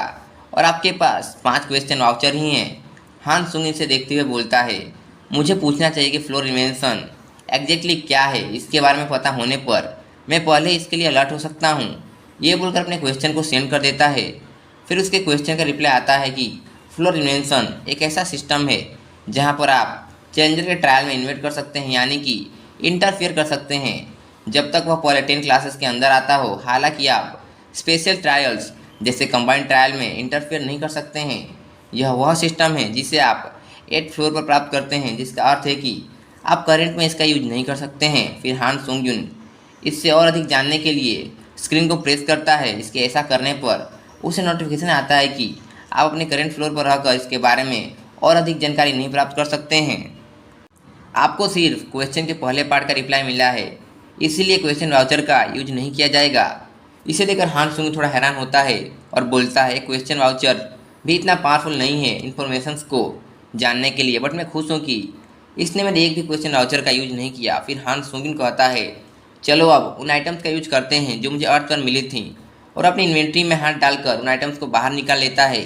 और आपके पास 5 क्वेश्चन वाउचर ही हैं। हान सोंगिन से देखते हुए बोलता है, मुझे पूछना चाहिए कि फ्लोर इन्वेंशन एग्जैक्टली क्या है। इसके बारे में पता होने पर मैं पहले इसके लिए अलर्ट हो सकता हूँ। ये बोलकर अपने क्वेश्चन को सेंड कर देता है। फिर उसके क्वेश्चन का रिप्लाई आता है कि फ्लोर इन्वेंशन एक ऐसा सिस्टम है जहाँ पर आप चैलेंजर के ट्रायल में इन्वेट कर सकते हैं, यानी कि इंटरफेयर कर सकते हैं जब तक वह पहले 10 क्लासेस के अंदर आता हो। हालांकि आप स्पेशल ट्रायल्स जैसे कंबाइंड ट्रायल में इंटरफेयर नहीं कर सकते हैं। यह वह सिस्टम है जिसे आप 8th फ्लोर पर प्राप्त करते हैं, जिसका अर्थ है कि आप करंट में इसका यूज नहीं कर सकते हैं। फिर हान सोंगिन इससे और अधिक जानने के लिए स्क्रीन को प्रेस करता है। इसके ऐसा करने पर उसे नोटिफिकेशन आता है कि आप अपने करंट फ्लोर पर रहकर इसके बारे में और अधिक जानकारी नहीं प्राप्त कर सकते हैं। आपको सिर्फ क्वेश्चन के पहले पार्ट का रिप्लाई मिला है, इसीलिए क्वेश्चन वाउचर का यूज नहीं किया जाएगा। इसे देखकर हान सोंगिन थोड़ा हैरान होता है और बोलता है, क्वेश्चन वाउचर भी इतना पावरफुल नहीं है इन्फॉर्मेशंस को जानने के लिए, बट मैं खुश हूँ कि इसने मेरे एक भी क्वेश्चन वाउचर का यूज नहीं किया। फिर हान सोंगिन कहता है, चलो अब उन आइटम्स का यूज करते हैं जो मुझे अर्थ पर मिली थी, और अपनी इन्वेंट्री में हाथ डालकर उन आइटम्स को बाहर निकाल लेता है।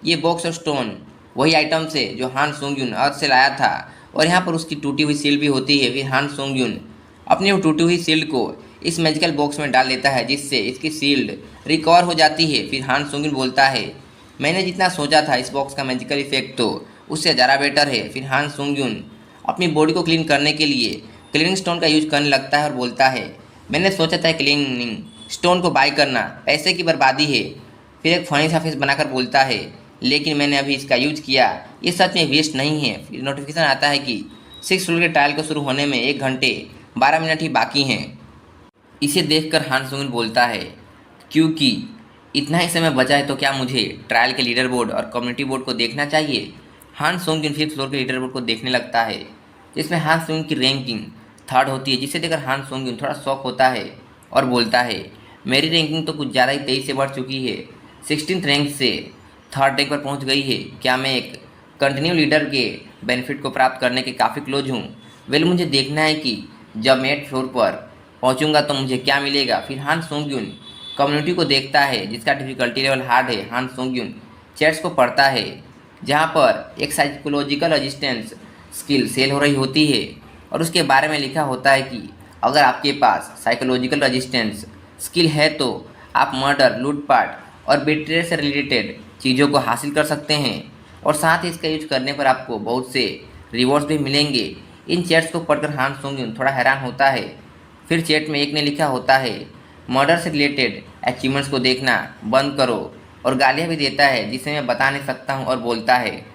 ये बॉक्स और स्टोन वही आइटम्स है जो हान सोंगिन अर्थ से लाया था, और यहाँ पर उसकी टूटी हुई सील भी होती है। फिर हान सोंगिन अपनी वो टूटी हुई सील्ड को इस मैजिकल बॉक्स में डाल देता है, जिससे इसकी सील्ड रिकवर हो जाती है। फिर हान सोंगिन बोलता है, मैंने जितना सोचा था इस बॉक्स का मैजिकल इफेक्ट तो उससे ज़्यादा बेटर है। फिर हान सोंगिन अपनी बॉडी को क्लीन करने के लिए क्लीनिंग स्टोन का यूज करने लगता है और बोलता है, मैंने सोचा था क्लीनिंग स्टोन को बाय करना पैसे की बर्बादी है। फिर एक फनी सा फेस बनाकर बोलता है, लेकिन मैंने अभी इसका यूज किया, ये सच में वेस्ट नहीं है। फिर नोटिफिकेशन आता है कि 6th फ्लोर के ट्रायल को शुरू होने में 1 घंटे 12 मिनट ही बाकी हैं। इसे देखकर हान सोंगिन बोलता है, क्योंकि इतना ही समय बचा है तो क्या मुझे ट्रायल के लीडर बोर्ड और कम्युनिटी बोर्ड को देखना चाहिए। हान सोंगिन 5th फ्लोर के लीडर बोर्ड को देखने लगता है, जिसमें हान सोंगिन की रैंकिंग 3rd होती है, जिसे देखकर हान सोंगिन थोड़ा शॉक होता है और बोलता है, मेरी रैंकिंग तो कुछ ज़्यादा ही तेज़ी से बढ़ चुकी है, 16th रैंक से 3rd रैंक पर पहुंच गई है। क्या मैं एक कंटिन्यू लीडर के बेनिफिट को प्राप्त करने के काफ़ी क्लोज हूँ? वेल, मुझे देखना है कि जब मैं 8th फ्लोर पर पहुँचूँगा तो मुझे क्या मिलेगा। फिर हान सोंगिन कम्युनिटी को देखता है, जिसका डिफ़िकल्टी लेवल हार्ड है। हान सोंगिन चैट्स को पढ़ता है, जहाँ पर एक साइकोलॉजिकल रेजिस्टेंस स्किल सेल हो रही होती है, और उसके बारे में लिखा होता है कि अगर आपके पास साइकोलॉजिकल रेजिस्टेंस स्किल है तो आप मर्डर, लूटपाट और बेट्रियल से रिलेटेड चीज़ों को हासिल कर सकते हैं और साथ ही इसका यूज करने पर आपको बहुत से रिवॉर्ड्स भी मिलेंगे। इन चैट्स को पढ़कर हान सोंग-यून थोड़ा हैरान होता है। फिर चैट में एक ने लिखा होता है, मर्डर से रिलेटेड अचीवमेंट्स को देखना बंद करो, और गालियाँ भी देता है जिसे मैं बता नहीं सकता हूँ, और बोलता है,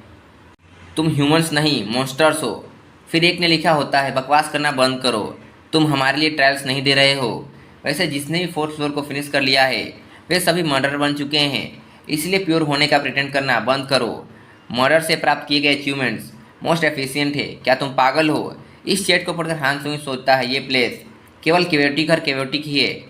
तुम ह्यूमंस नहीं मॉन्स्टर्स हो। फिर एक ने लिखा होता है, बकवास करना बंद करो, तुम हमारे लिए ट्रायल्स नहीं दे रहे हो। वैसे जिसने भी फोर्थ फ्लोर को फिनिश कर लिया है वे सभी मर्डर बन चुके हैं, इसलिए प्योर होने का प्रिटेंड करना बंद करो। मर्डर से प्राप्त किए गए अचीवमेंट्स मोस्ट एफिशिएंट है, क्या तुम पागल हो? इस चैट को पढ़कर हान सोंग सोचता है ये प्लेस केवल केवोटिक और केवोटिक ही है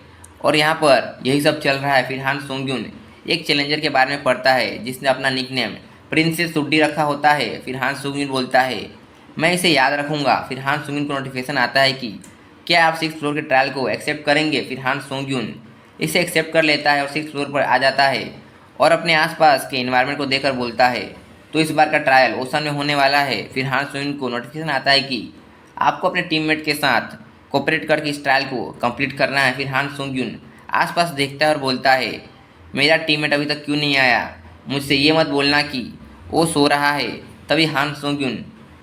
और यहाँ पर यही सब चल रहा है। फिर हान सोंग-यून एक चैलेंजर के बारे में पढ़ता है जिसने अपना निकनेम प्रिंसेस सुड्डी रखा होता है। फिर हान सोंग-यून बोलता है, मैं इसे याद रखूंगा। फिर हान सोंग-यून को नोटिफिकेशन आता है कि क्या आप 6th फ्लोर के ट्रायल को एक्सेप्ट करेंगे। फिर हान सोंग-यून इसे एक्सेप्ट कर लेता है और 6th फ्लोर पर आ जाता है और अपने आसपास के इन्वायरमेंट को देखकर बोलता है, तो इस बार का ट्रायल ओशन में होने वाला है। फिर हान सोंग-यून को नोटिफिकेशन आता है कि आपको अपने टीममेट के साथ कोऑपरेट करके इस ट्रायल को कंप्लीट करना है। फिर हान सोंग-यून आसपास देखता है और बोलता है, मेरा टीममेट अभी तक क्यों नहीं आया? मुझसे ये मत बोलना कि वो सो रहा है। तभी हान सोंग-यून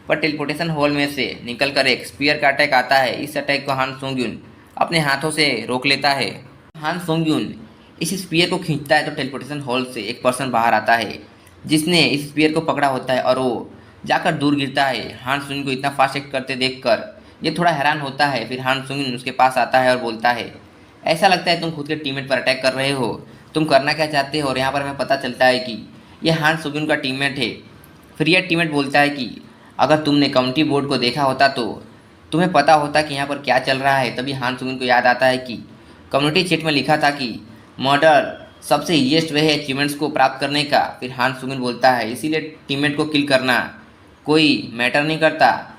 पर टेलीपोर्टेशन हॉल में से निकलकर एक स्पीयर का अटैक आता है। इस अटैक को हान सोंग-यून अपने हाथों से रोक लेता है। हान सोंग-यून इस स्पीयर को खींचता है तो टेलीपोर्टेशन हॉल से एक पर्सन बाहर आता है जिसने इस स्पीयर को पकड़ा होता है और वो जाकर दूर गिरता है। हान सोंग-यून को इतना फास्ट एक्ट करते देखकर ये थोड़ा हैरान होता है। फिर हान सोंग-यून उसके पास आता है और बोलता है, ऐसा लगता है तुम खुद के टीममेट पर अटैक कर रहे हो, तुम करना क्या चाहते हो? और यहाँ पर हमें पता चलता है कि यह हान सोंग-यून का टीममेट है। फिर यह टीममेट बोलता है कि अगर तुमने कम्युनिटी बोर्ड को देखा होता तो तुम्हें पता होता कि यहाँ पर क्या चल रहा है। तभी हान सोंग-यून को याद आता है कि कम्युनिटी चैट में लिखा था कि मर्डर सबसे ईजीएस्ट वे है अचीवमेंट्स को प्राप्त करने का। फिर हान सोंग-यून बोलता है, इसीलिए टीममेट को किल करना कोई मैटर नहीं करता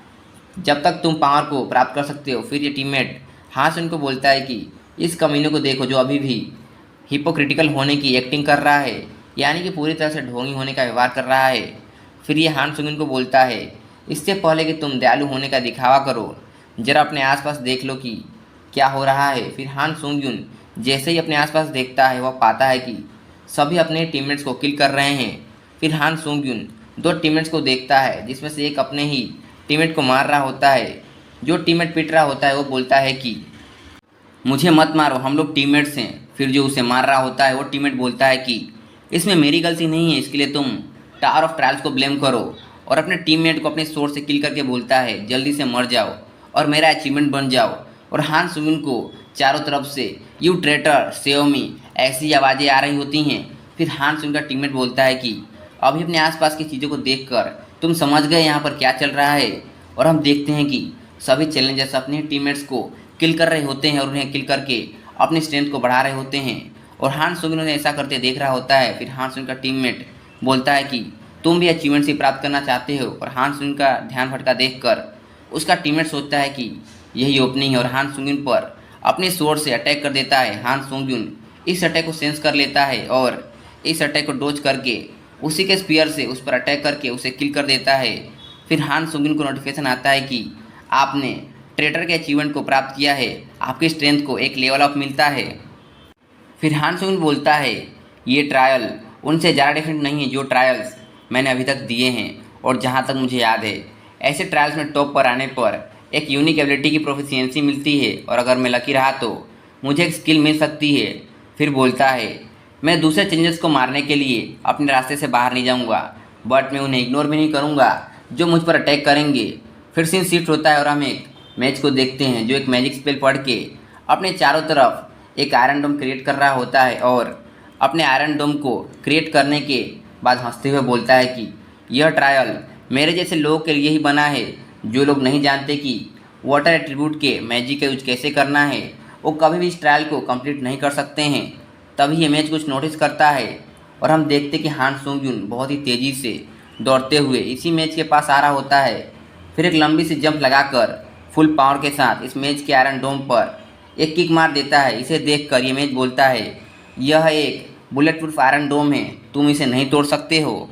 जब तक तुम पावर को प्राप्त कर सकते हो। फिर ये टीममेट हान सोंग-यून को बोलता है कि इस कमीने को देखो जो अभी भी हिपोक्रिटिकल होने की एक्टिंग कर रहा है, यानी कि पूरी तरह से ढोंगी होने का व्यवहार कर रहा है। फिर ये हान सोंग-यून को बोलता है, इससे पहले कि तुम दयालु होने का दिखावा करो, जरा अपने आसपास देख लो कि क्या हो रहा है। फिर हान सोंग-यून जैसे ही अपने आसपास देखता है वह पाता है कि सभी अपने टीममेट्स को किल कर रहे हैं। फिर हान सोंग-यून दो टीममेट्स को देखता है जिसमें से एक अपने ही टीममेट को मार रहा होता है। जो टीममेट पीट रहा होता है वो बोलता है कि मुझे मत मारो, हम लोग टीममेट्स हैं। फिर जो उसे मार रहा होता है वो टीममेट बोलता है कि इसमें मेरी गलती नहीं है, इसके लिए तुम टावर ऑफ ट्रायल्स को ब्लेम करो, और अपने टीममेट को अपने सोर्स से किल करके बोलता है, जल्दी से मर जाओ और मेरा अचीवमेंट बन जाओ। और हान सोंग-यून को चारों तरफ से यू ट्रेटर, सेव मी ऐसी आवाज़ें आ रही होती हैं। फिर हान सोंग-यून का टीममेट बोलता है कि अभी अपने आसपास की चीज़ों को देखकर तुम समझ गए यहाँ पर क्या चल रहा है। और हम देखते हैं कि सभी चैलेंजर्स अपने टीममेट्स को किल कर रहे होते हैं और उन्हें किल करके अपनी स्ट्रेंथ को बढ़ा रहे होते हैं और हान सोंग-यून उन्हें ऐसा करते देख रहा होता है। फिर हान सोंग-यून का टीममेट बोलता है कि तुम भी अचीवमेंट से प्राप्त करना चाहते हो। और हान सोंग-यून का ध्यान भटका देखकर उसका टीममेट सोचता है कि यही ओपनिंग है और हान सोंग-यून पर अपने स्वॉर्ड से अटैक कर देता है। हान सोंग-यून इस अटैक को सेंस कर लेता है और इस अटैक को डोज करके उसी के स्पीयर से उस पर अटैक करके उसे किल कर देता है। फिर हान सोंग-यून को नोटिफिकेशन आता है कि आपने ट्रेटर के अचीवमेंट को प्राप्त किया है, आपकी स्ट्रेंथ को एक लेवल अप मिलता है। फिर हान सोंग-यून बोलता है, ये ट्रायल उनसे ज़्यादा डिफरेंट नहीं है जो ट्रायल्स मैंने अभी तक दिए हैं, और जहाँ तक मुझे याद है ऐसे ट्रायल्स में टॉप पर आने पर एक यूनिक एबिलिटी की प्रोफिशिएंसी मिलती है, और अगर मैं लकी रहा तो मुझे एक स्किल मिल सकती है। फिर बोलता है, मैं दूसरे चेंजेस को मारने के लिए अपने रास्ते से बाहर नहीं जाऊँगा, बट मैं उन्हें इग्नोर भी नहीं करूँगा जो मुझ पर अटैक करेंगे। फिर सीन शिफ्ट होता है और हम एक मैच को देखते हैं जो एक मैजिक स्पेल पढ़ के अपने चारों तरफ एक आयरन डोम क्रिएट कर रहा होता है, और अपने आयरन डोम को क्रिएट करने के बाद हंसते हुए बोलता है कि यह ट्रायल मेरे जैसे लोगों के लिए ही बना है, जो लोग नहीं जानते कि वाटर एट्रीब्यूट के मैजिक का यूज कैसे करना है, वो कभी भी इस ट्रायल को कंप्लीट नहीं कर सकते हैं। तभी ये मैच कुछ नोटिस करता है और हम देखते कि हान सोंग-यून बहुत ही तेज़ी से दौड़ते हुए इसी मैच के पास आ रहा होता है। फिर एक लंबी सी जंप लगाकर फुल पावर के साथ इस मैच के आयरन डोम पर एक किक मार देता है। इसे देखकर ये मैच बोलता है, यह एक बुलेट प्रूफ आयरन डोम है, तुम इसे नहीं तोड़ सकते हो।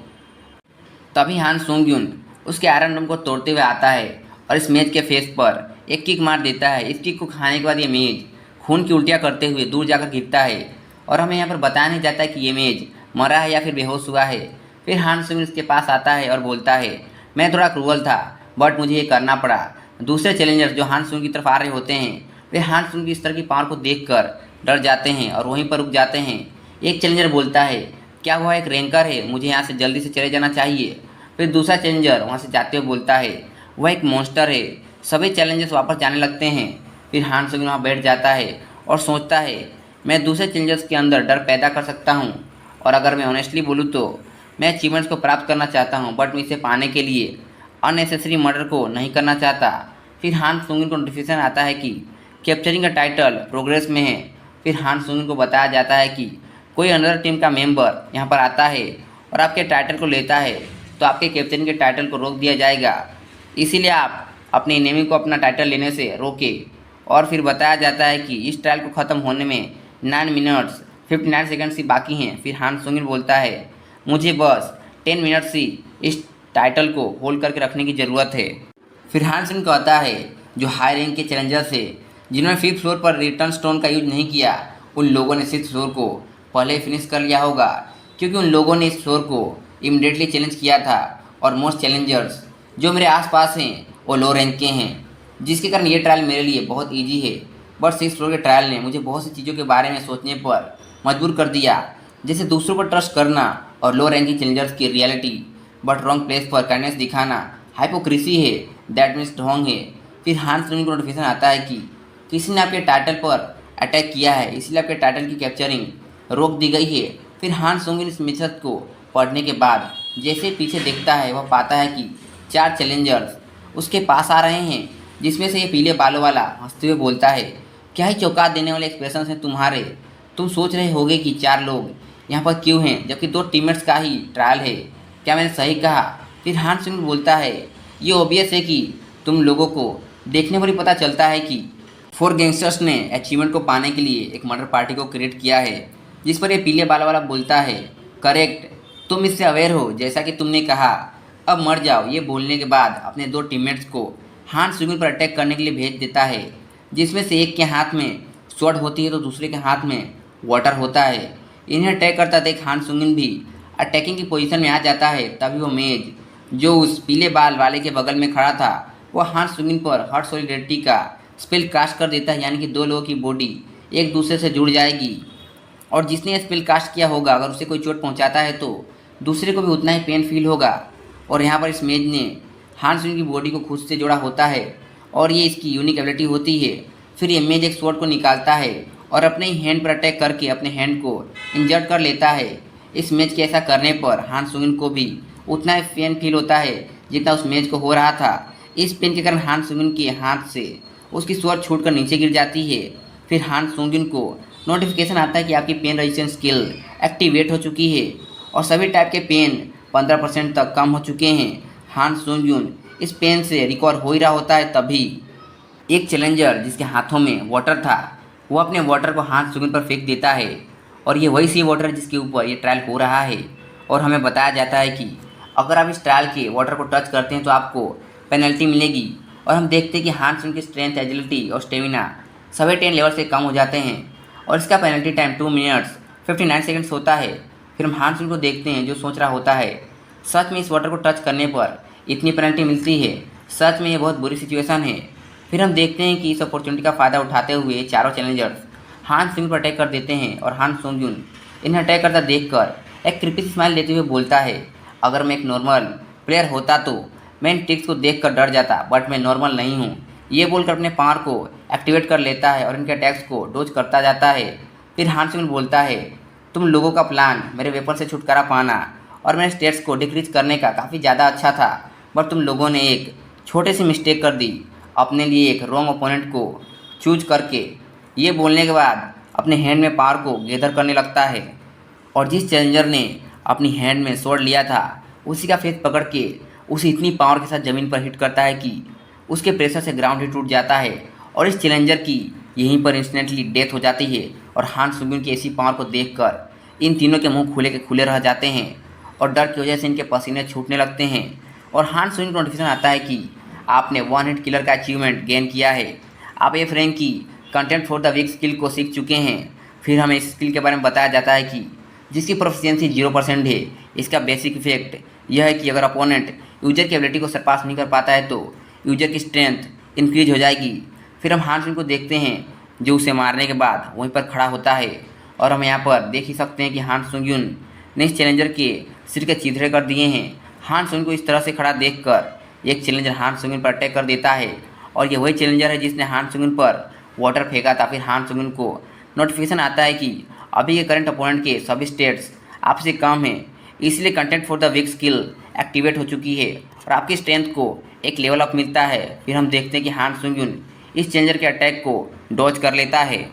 तभी हान सोंग-यून उसके आयरन डोम को तोड़ते हुए आता है और इस मैच के फेस पर एक किक मार देता है। इस किक को खाने के बाद ये मैच खून की उल्टियाँ करते हुए दूर जाकर गिरता है और हमें यहाँ पर बताया नहीं जाता है कि ये मेज मरा है या फिर बेहोश हुआ है। फिर हान सुंगिन उसके पास आता है और बोलता है, मैं थोड़ा क्रूअल था बट मुझे ये करना पड़ा। दूसरे चैलेंजर्स जो हान सुंगिन की तरफ आ रहे होते हैं वे हान सुंगिन की इस तरह की पावर को देखकर डर जाते हैं और वहीं पर रुक जाते हैं। एक चैलेंजर बोलता है, क्या हुआ, एक रैंकर है, मुझे यहाँ से जल्दी से चले जाना चाहिए। फिर दूसरा चैलेंजर वहाँ से जाते हुए बोलता है, वह एक मॉन्स्टर है। सभी चैलेंजर्स वापस जाने लगते हैं। फिर हान सुंगिन वहाँ बैठ जाता है और सोचता है, मैं दूसरे चैलेंजर्स के अंदर डर पैदा कर सकता हूँ, और अगर मैं ऑनेस्टली बोलूँ तो मैं अचीवमेंट्स को प्राप्त करना चाहता हूँ, बट मैं इसे पाने के लिए अननेसेसरी मर्डर को नहीं करना चाहता। फिर हान सुंगिन को नोटिफिकेशन आता है कि कैप्चरिंग का टाइटल प्रोग्रेस में है। फिर हान सुंगिन को बताया जाता है कि कोई अनदर टीम का मेंबर यहाँ पर आता है और आपके टाइटल को लेता है तो आपके कैप्चरिंग के टाइटल को रोक दिया जाएगा, इसीलिए आप अपने एनिमी को अपना टाइटल लेने से रोकें। और फिर बताया जाता है कि इस ट्रायल को ख़त्म होने में 9 मिनट्स 59 सेकंड्स ही बाकी हैं। फिर हान सुंगिन बोलता है, मुझे बस 10 मिनट्स ही इस टाइटल को होल्ड करके रखने की ज़रूरत है। फिर हान सुंगिन कहता है, जो हाई रैंक के चैलेंजर्स है जिन्होंने 5th फ्लोर पर रिटर्न स्टोन का यूज नहीं किया, उन लोगों ने 6th फ्लोर को पहले ही फिनिश कर लिया होगा, क्योंकि उन लोगों ने इस फ्लोर को इमीडिएटली चैलेंज किया था। और मोस्ट चैलेंजर्स जो मेरे आसपास हैं वो लो रैंक के हैं, जिसके कारण ये ट्रायल मेरे लिए बहुत ईजी है। बट 6th फ्लोर के ट्रायल ने मुझे बहुत सी चीज़ों के बारे में सोचने पर मजबूर कर दिया, जैसे दूसरों पर ट्रस्ट करना और लो रैंकिंग चैलेंजर्स की रियलिटी, बट रॉन्ग प्लेस पर काइंडनेस दिखाना हाइपोक्रेसी है, दैट मीन्स ढोंग है। फिर हान सुंगिन को नोटिफिकेशन आता है कि किसी ने आपके टाइटल पर अटैक किया है, इसलिए आपके टाइटल की कैप्चरिंग रोक दी गई है। फिर हान सुंगिन इस मैसेज को पढ़ने के बाद जैसे पीछे देखता है, वह पाता है कि 4 चैलेंजर्स उसके पास आ रहे हैं, जिसमें से ये पीले बालों वाला हंसते हुए बोलता है, क्या ही चौंका देने वाले एक्सप्रेशन हैं तुम्हारे। तुम सोच रहे होगे कि 4 लोग यहाँ पर क्यों हैं, जबकि 2 टीममेट्स का ही ट्रायल है, क्या मैंने सही कहा। फिर हान सुंगिन बोलता है, ये ऑब्वियस है कि तुम लोगों को देखने पर ही पता चलता है कि 4 गैंगस्टर्स ने अचीवमेंट को पाने के लिए एक मर्डर पार्टी को क्रिएट किया है। जिस पर ये पीले बाल वाला बोलता है, करेक्ट, तुम इससे अवेयर हो, जैसा कि तुमने कहा, अब मर जाओ। ये बोलने के बाद अपने 2 टीममेट्स को हान सुंगिन पर अटैक करने के लिए भेज देता है, जिसमें से एक के हाथ में स्वॉर्ड होती है तो दूसरे के हाथ में वाटर होता है। इन्हें अटैक करता देख हान सुंगिन भी अटैकिंग की पोजीशन में आ जाता है। तभी वो मेज जो उस पीले बाल वाले के बगल में खड़ा था, वो हान सुंगिन पर हर्ट सॉलिडेरिटी का स्पेल कास्ट कर देता है, यानी कि 2 लोगों की बॉडी एक दूसरे से जुड़ जाएगी, और जिसने ये स्पेल कास्ट किया होगा अगर उसे कोई चोट पहुंचाता है तो दूसरे को भी उतना ही पेन फील होगा। और यहाँ पर इस मेज ने हान सुंगिन की बॉडी को खुद से जोड़ा होता है और ये इसकी यूनिक एबिलिटी होती है। फिर ये मेज एक स्वॉर्ड को निकालता है और अपने ही हैंड पर अटैक करके अपने हैंड को इंजर्ड कर लेता है। इस मेज के ऐसा करने पर हान सुंगिन को भी उतना ही पेन फील होता है जितना उस मेज को हो रहा था। इस पेन के कारण हान सुंगिन के हाथ से उसकी स्वॉर्ड छूटकर नीचे गिर जाती है। फिर हान सुंगिन को नोटिफिकेशन आता है कि आपकी पेन रेजिस्टेंस स्किल एक्टिवेट हो चुकी है और सभी टाइप के पेन 15% तक कम हो चुके हैं। हान सुंगिन इस पेन से रिकवर हो ही रहा होता है, तभी एक चैलेंजर जिसके हाथों में वाटर था वो अपने वाटर को हान सुंगिन पर फेंक देता है, और ये वही सी वाटर है जिसके ऊपर ये ट्रायल हो रहा है। और हमें बताया जाता है कि अगर आप इस ट्रायल के वाटर को टच करते हैं तो आपको पेनल्टी मिलेगी। और हम देखते हैं कि हान सुंगिन की स्ट्रेंथ, एजिलिटी और स्टेमिना सभी 10 लेवल से कम हो जाते हैं और इसका पेनल्टी टाइम 2 मिनट्स 59 सेकंड्स होता है। फिर हम हान सुंगिन को देखते हैं जो सोच रहा होता है, सच में इस वाटर को टच करने पर इतनी पेनल्टी मिलती है, सच में ये बहुत बुरी सिचुएशन है। फिर हम देखते हैं कि इस अपॉर्चुनिटी का फ़ायदा उठाते हुए चारों चैलेंजर्स हान सुंगिन पर अटैक कर देते हैं और हान सुंगिन इन्हें अटैक करता देखकर एक क्रिपी स्माइल देते हुए बोलता है, अगर मैं एक नॉर्मल प्लेयर होता तो मैं इन ट्रिक्स को देखकर डर जाता, बट मैं नॉर्मल नहीं हूँ। ये बोलकर अपने पावर को एक्टिवेट कर लेता है और इनके अटैक्स को डोज करता जाता है। फिर हान सुंगिन बोलता है, तुम लोगों का प्लान मेरे वेपन से छुटकारा पाना और मेरे स्टेट्स को डिक्रीज करने का काफ़ी ज़्यादा अच्छा था, बट तुम लोगों ने एक छोटी सी मिस्टेक कर दी, अपने लिए एक रॉन्ग ओपोनेंट को चूज करके। ये बोलने के बाद अपने हैंड में पावर को गैदर करने लगता है और जिस चैलेंजर ने अपनी हैंड में स्वॉर्ड लिया था उसी का फेस पकड़ के उसे इतनी पावर के साथ ज़मीन पर हिट करता है कि उसके प्रेशर से ग्राउंड ही टूट जाता है और इस चैलेंजर की यहीं पर इंस्टेंटली डेथ हो जाती है। और हान सुंगिन की ऐसी पावर को देखकर इन तीनों के मुंह खुले के खुले रह जाते हैं और डर की वजह से इनके पसीने छूटने लगते हैं। और हान सुंगिन को नोटिफिकेशन आता है कि आपने 1 हिट किलर का अचीवमेंट गेन किया है, आप एफ रैंक की content for the weak skill को सीख चुके हैं। फिर हमें इस स्किल के बारे में बताया जाता है कि जिसकी प्रोफिशिएंसी 0% है, इसका बेसिक इफेक्ट यह है कि अगर अपोनेंट यूजर की एबिलिटी को सरपास नहीं कर पाता है तो यूजर की स्ट्रेंथ इंक्रीज हो जाएगी। फिर हम हान सुंग को देखते हैं जो उसे मारने के बाद वहीं पर खड़ा होता है और हम यहाँ पर देख ही सकते हैं कि हान सुंग युन ने इस चैलेंजर के सिर के चीथड़े कर दिए हैं। हान सुंग को इस तरह से खड़ा देखकर एक चैलेंजर हान सुंग युन पर अटैक कर देता है और ये वही चैलेंजर है जिसने हान सुंग युन पर वाटर फेंका था। फिर हान सुंग युन को नोटिफिकेशन आता है कि अभी के करंट अपोनेंट के सभी स्टेट्स आपसे कम हैं, इसलिए content for the weak skill activate हो चुकी है और आपकी स्ट्रेंथ को एक लेवल अप मिलता है। फिर हम देखते हैं कि हान सुंग युन इस चैलेंजर के अटैक को डॉज कर लेता है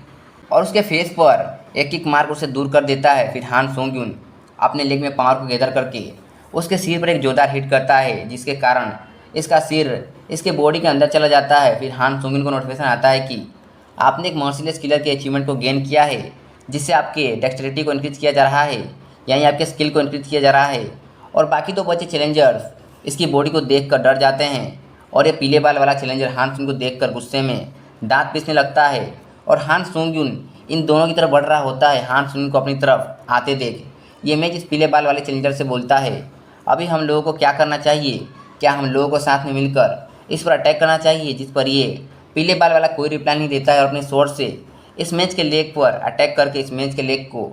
और उसके फेस पर एक किक मार उसे दूर कर देता है। फिर हान सुंग युन अपने लेग में पावर को गैदर करके उसके सिर पर एक जोरदार हिट करता है जिसके कारण इसका सिर इसके बॉडी के अंदर चला जाता है। फिर हान सुंग युन को नोटिफिकेशन आता है कि आपने एक मर्सीलेस किलर के अचीवमेंट को गेन किया है जिससे आपके डेक्सटेरिटी को इंक्रीज किया जा रहा है, यानी आपके स्किल को इंक्रीज किया जा रहा है। और बाकी दो बचे चैलेंजर्स इसकी बॉडी को देखकर डर जाते हैं और ये पीले बाल वाला चैलेंजर हान सुंग को देखकर गुस्से में दांत पीसने लगता है और हान सुंग युन इन दोनों की तरफ बढ़ रहा होता है। हान सुंग को अपनी तरफ आते देख ये मैच इस पीले बाल वाले चैलेंजर से बोलता है, अभी हम लोगों को क्या करना चाहिए? क्या हम लोगों को साथ में मिलकर इस पर अटैक करना चाहिए? जिस पर ये पीले बाल वाला कोई रिप्लाई नहीं देता है और अपने स्वॉर्ड से इस मैच के लेग पर अटैक करके इस मैच के लेग को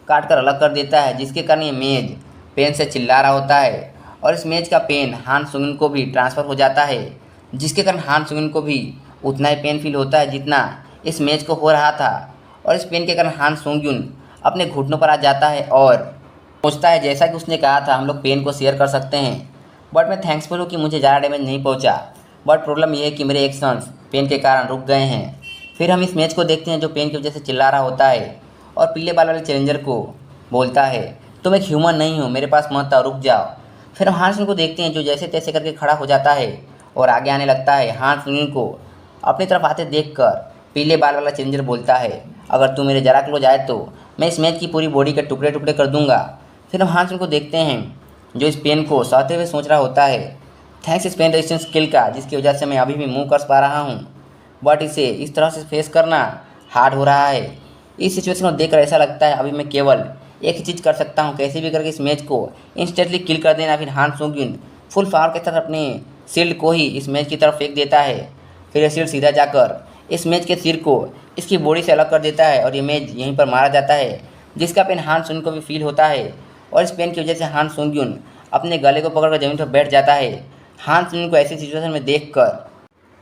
काट कर अलग कर देता है, जिसके कारण ये मैच पेन से चिल्ला रहा होता है और इस मैच का पेन हान सुंग युन को भी ट्रांसफ़र हो जाता है, जिसके कारण हान सुंग युन को भी उतना ही पेन फील होता है जितना इस मैच को हो रहा था। और इस पेन के कारण हान सुंग युन अपने घुटनों पर आ जाता है और सोचता है जैसा कि उसने कहा था हम लोग पेन को शेयर कर सकते हैं, बट मैं थैंक्सफुल हूँ कि मुझे ज़्यादा डैमेज नहीं पहुँचा, बट प्रॉब्लम ये है कि मेरे एक्शंस पेन के कारण रुक गए हैं। फिर हम इस मैच को देखते हैं जो पेन की वजह से चिल्ला रहा होता है और पीले बाल वाले चैलेंजर को बोलता है तुम एक ह्यूमन नहीं हो, मेरे पास मत आओ, रुक जाओ। फिर हम हान सुंग को देखते हैं जो जैसे तैसे करके खड़ा हो जाता है और आगे आने लगता है। हान सुंग को अपनी तरफ आते देखकर पीले बाल वाला चैलेंजर बोलता है अगर तू मेरे जरा क्लोज आए तो मैं इस मैच की पूरी बॉडी के टुकड़े टुकड़े कर दूंगा। फिर हम हान सुंग को देखते हैं जो इस पेन को सहते हुए सोच रहा होता है थैंक्स इस पेन रेजिस्टेंस स्किल का, जिसकी वजह से मैं अभी भी मूव कर पा रहा हूँ, बट इसे इस तरह से फेस करना हार्ड हो रहा है। इस सिचुएशन को देखकर ऐसा लगता है अभी मैं केवल एक ही चीज़ कर सकता हूँ, कैसे भी करके इस मैच को इंस्टेंटली किल कर देना। फिर हान सुंग युन फुल पावर के साथ अपने शील्ड को ही इस मैच की तरफ फेंक देता है। फिर ये शील्ड सीधा जाकर इस मैच के सिर को इसकी बॉडी से अलग कर देता है और ये मैच यहीं पर मारा जाता है, जिसका पेन हान सुंग को भी फील होता है और इस पेन की वजह से हान सुंग युन अपने गले को पकड़कर जमीन पर बैठ जाता है। हान सुंग को ऐसी सिचुएशन में देखकर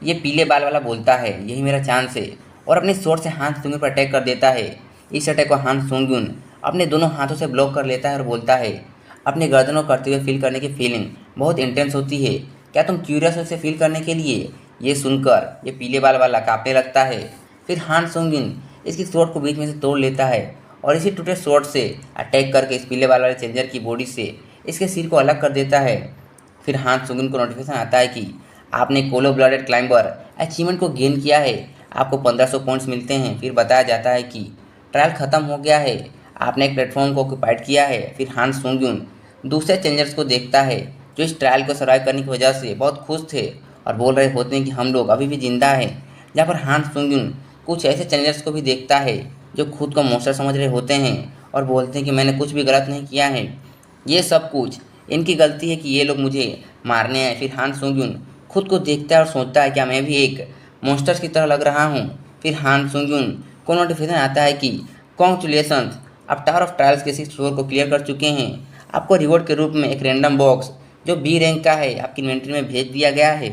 ये पीले बाल वाला बोलता है यही मेरा चांस है और अपने स्वॉर्ड से हान सुंग पर अटैक कर देता है। इस अटैक को हान सुंग युन अपने दोनों हाथों से ब्लॉक कर लेता है और बोलता है अपने गर्दनों करते हुए फील करने की फीलिंग बहुत इंटेंस होती है, क्या तुम क्यूरियस हो इसे फील करने के लिए? ये सुनकर ये पीले बाल वाला कांपने लगता है। फिर हान सुंग युन इसकी स्वॉर्ड को बीच में से तोड़ लेता है और इसी टूटे स्वॉर्ड से अटैक करके इस पीले बाल वाले चैलेंजर की बॉडी से इसके सिर को अलग कर देता है। फिर हान सुंग युन को नोटिफिकेशन आता है कि आपने कोलो ब्लडेड क्लाइंबर अचीवमेंट को गेन किया है, आपको 1500 पॉइंट्स मिलते हैं। फिर बताया जाता है कि ट्रायल ख़त्म हो गया है, आपने एक प्लेटफॉर्म को ऑक्यूपाइड किया है। फिर हान सुंग युन दूसरे चैलेंजर्स को देखता है जो इस ट्रायल को सर्वाइव करने की वजह से बहुत खुश थे और बोल रहे होते हैं कि हम लोग अभी भी जिंदा हैं। जहाँ पर हान सुंग युन कुछ ऐसे चैलेंजर्स को भी देखता है जो खुद को मॉन्स्टर समझ रहे होते हैं और बोलते हैं कि मैंने कुछ भी गलत नहीं किया है, ये सब कुछ इनकी गलती है कि ये लोग मुझे मारने आए। फिर हान सुंग युन खुद को देखता है और सोचता है क्या मैं भी एक मॉन्स्टर्स की तरह लग रहा हूँ। फिर हान सुंग युन को नोटिफिकेशन आता है कि कॉन्ग्रेचुलेशंस, आप टावर ऑफ ट्रायल्स के 6th फ्लोर को क्लियर कर चुके हैं, आपको रिवॉर्ड के रूप में एक रैंडम बॉक्स जो बी रैंक का है आपकी इन्वेंट्री में भेज दिया गया है।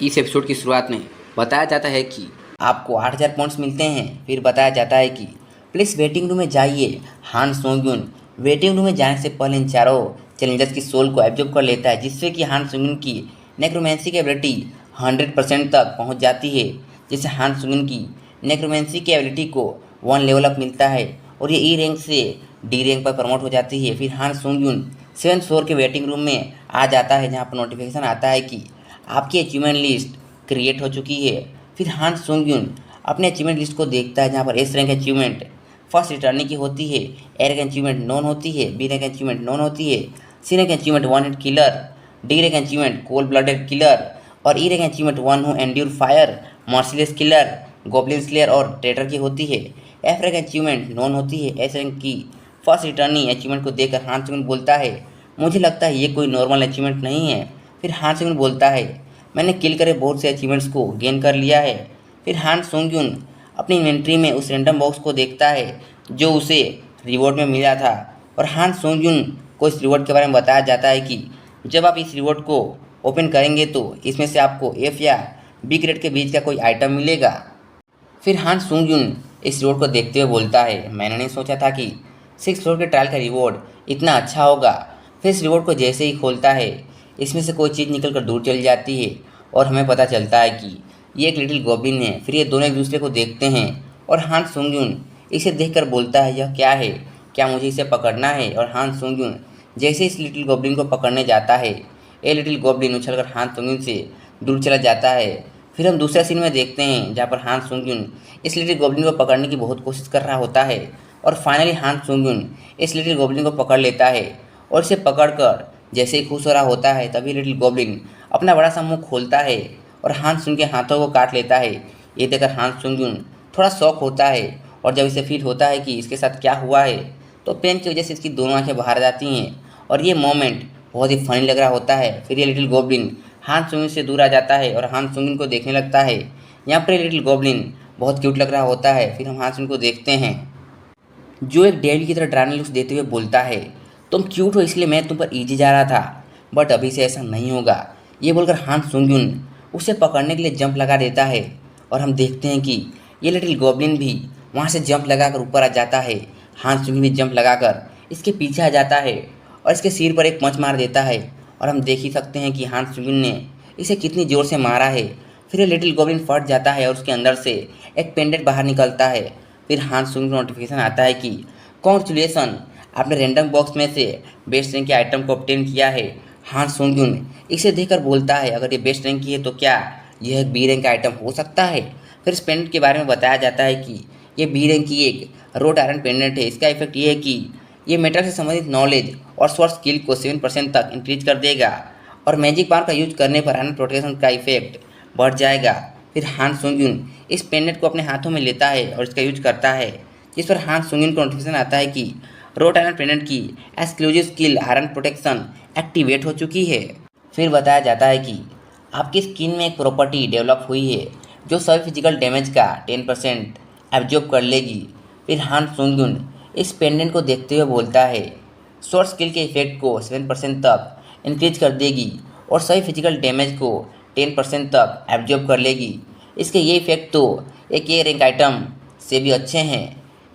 इस एपिसोड की शुरुआत में बताया जाता है कि आपको 8000 पॉइंट्स मिलते हैं। फिर बताया जाता है कि प्लीज़ वेटिंग रूम में जाइए। हान सुंग युन वेटिंग रूम में जाने से पहले इन चारों चैलेंजर्स की सोल को एब्जॉर्ब कर लेता है, जिससे कि हान सुंग युन की नेक्रोमेंसी की एबिलिटी 100% तक पहुंच जाती है, जिससे हान सुंग युन की नेक्रोमेंसी की एबिलिटी को 1 लेवल अप मिलता है और ये ई रैंक से डी रैंक पर प्रमोट हो जाती है। फिर हान सुंग युन 7th फ्लोर के वेटिंग रूम में आ जाता है, जहाँ पर नोटिफिकेशन आता है कि आपकी अचीवमेंट लिस्ट क्रिएट हो चुकी है। फिर हान सुंग युन अपने अचीवमेंट लिस्ट को देखता है, जहाँ पर S rank achievement first returning की होती है, ए रैंक अचीवमेंट नॉन होती है, बी रैंक अचीवमेंट नॉन होती है, C rank achievement 1 hit killer, D rank achievement cold blooded killer और E rank achievement 1 who endure fire merciless killer goblin slayer और traitor की होती है। एफ रैंक अचीवमेंट नॉन होती है। एस रैंक की फर्स्ट रिटर्निंग अचीवमेंट को देखकर हान सुंगिन बोलता है, मुझे लगता है ये कोई नॉर्मल अचीवमेंट नहीं है। फिर हान सुंगिन बोलता है, मैंने किल करे बहुत से अचीवमेंट्स को गेन कर लिया है। फिर हान सुंगिन अपनी इन्वेंट्री में उस रैंडम बॉक्स को देखता है जो उसे रिवॉर्ड में मिला था, और हान सुंगिन को इस रिवॉर्ड के बारे में बताया जाता है कि जब आप इस रिवॉर्ड को ओपन करेंगे तो इसमें से आपको एफ या बी ग्रेड के बीच का कोई आइटम मिलेगा। फिर हान सुंगिन इस रिवॉर्ड को देखते हुए बोलता है, मैंने नहीं सोचा था कि 6 फ्लोर के ट्रायल का रिवॉर्ड इतना अच्छा होगा। फिर इस रिवॉर्ड को जैसे ही खोलता है इसमें से कोई चीज़ निकल कर दूर चली जाती है और हमें पता चलता है कि ये एक लिटिल गॉब्लिन है। फिर ये दोनों एक दूसरे को देखते हैं और हान सुंगिन इसे देखकर बोलता है, यह क्या है, क्या मुझे इसे पकड़ना है? और हान सुंगिन जैसे इस लिटिल गॉब्लिन को पकड़ने जाता है ये लिटिल गॉब्लिन उछलकर हान सुंगिन से दूर चला जाता है। फिर हम दूसरे सीन में देखते हैं जहाँ पर हान सुंगिन इस लिटिल गॉब्लिन को पकड़ने की बहुत कोशिश कर रहा होता है और फाइनली हान सुंगिन इस लिटिल गॉब्लिन को पकड़ लेता है और इसे पकड़कर जैसे ही खुश हो रहा होता है तभी लिटिल गॉब्लिन अपना बड़ा सा मुंह खोलता है और हान सुंगिन के हाथों को काट लेता है। ये देखकर हान सुंगिन थोड़ा शॉक होता है और जब इसे फील होता है कि इसके साथ क्या हुआ है तो पेन की वजह से इसकी दोनों आंखें बाहर जाती हैं और ये मोमेंट बहुत ही फनी लग रहा होता है। फिर ये लिटिल गॉब्लिन हान सुंगिन से दूर आ जाता है और हान सुंगिन को देखने लगता है। यहाँ पर लिटिल गॉब्लिन बहुत क्यूट लग रहा होता है। फिर हम हान सुंगिन को देखते हैं जो एक डेविल की तरह डरावनी लुक्स देते हुए बोलता है, तुम क्यूट हो इसलिए मैं तुम पर इजी जा रहा था, बट अभी से ऐसा नहीं होगा। ये बोलकर हान सुंगिन उसे पकड़ने के लिए जंप लगा देता है और हम देखते हैं कि ये लिटिल गॉब्लिन भी वहाँ से जंप लगाकर ऊपर आ जाता है। हान सुंगिन भी जंप लगाकर इसके पीछे आ जाता है और इसके सिर पर एक पंच मार देता है और हम देख ही सकते हैं कि हान सुंगिन ने इसे कितनी ज़ोर से मारा है। फिर ये लिटिल गॉब्लिन फट जाता है और उसके अंदर से एक पेंडेंट बाहर निकलता है। फिर हान सुंगिन को नोटिफिकेशन आता है कि कॉन्ग्रेचुलेसन, आपने रैंडम बॉक्स में से बेस्ट रैंक के आइटम को ऑब्टेन किया है। हान सुंगिन इसे देखकर बोलता है, अगर ये बेस्ट रैंक की है तो क्या यह एक बी रैंक का आइटम हो सकता है? फिर इस पेंडेंट के बारे में बताया जाता है कि ये बी रैंक की एक रोड आयरन पेंडेंट है। इसका इफेक्ट ये है कि ये मेटल से संबंधित नॉलेज और स्वॉर्ड स्किल को 7% तक इंक्रीज कर देगा और मैजिक पावर का यूज करने पर आयरन प्रोटेक्शन का इफेक्ट बढ़ जाएगा। फिर हान सुंगिन इस पेंडेंट को अपने हाथों में लेता है और इसका यूज करता है, जिस पर हान सुंगिन को नोटिफिकेशन आता है कि रोड आयरन पेंडेंट की exclusive skill iron protection activate हो चुकी है। फिर बताया जाता है कि आपकी स्किन में एक प्रॉपर्टी डेवलप हुई है जो सभी फिजिकल डैमेज का 10% एब्जॉर्ब कर लेगी। फिर हान सुंगिन इस पेंडेंट को देखते हुए बोलता है, शॉर्ट स्किल के इफेक्ट को 7% तक इंक्रीज कर देगी और सभी फिजिकल डैमेज को 10% तक एब्जॉर्ब कर लेगी। इसके ये इफेक्ट तो एक ए रैंक आइटम से भी अच्छे हैं।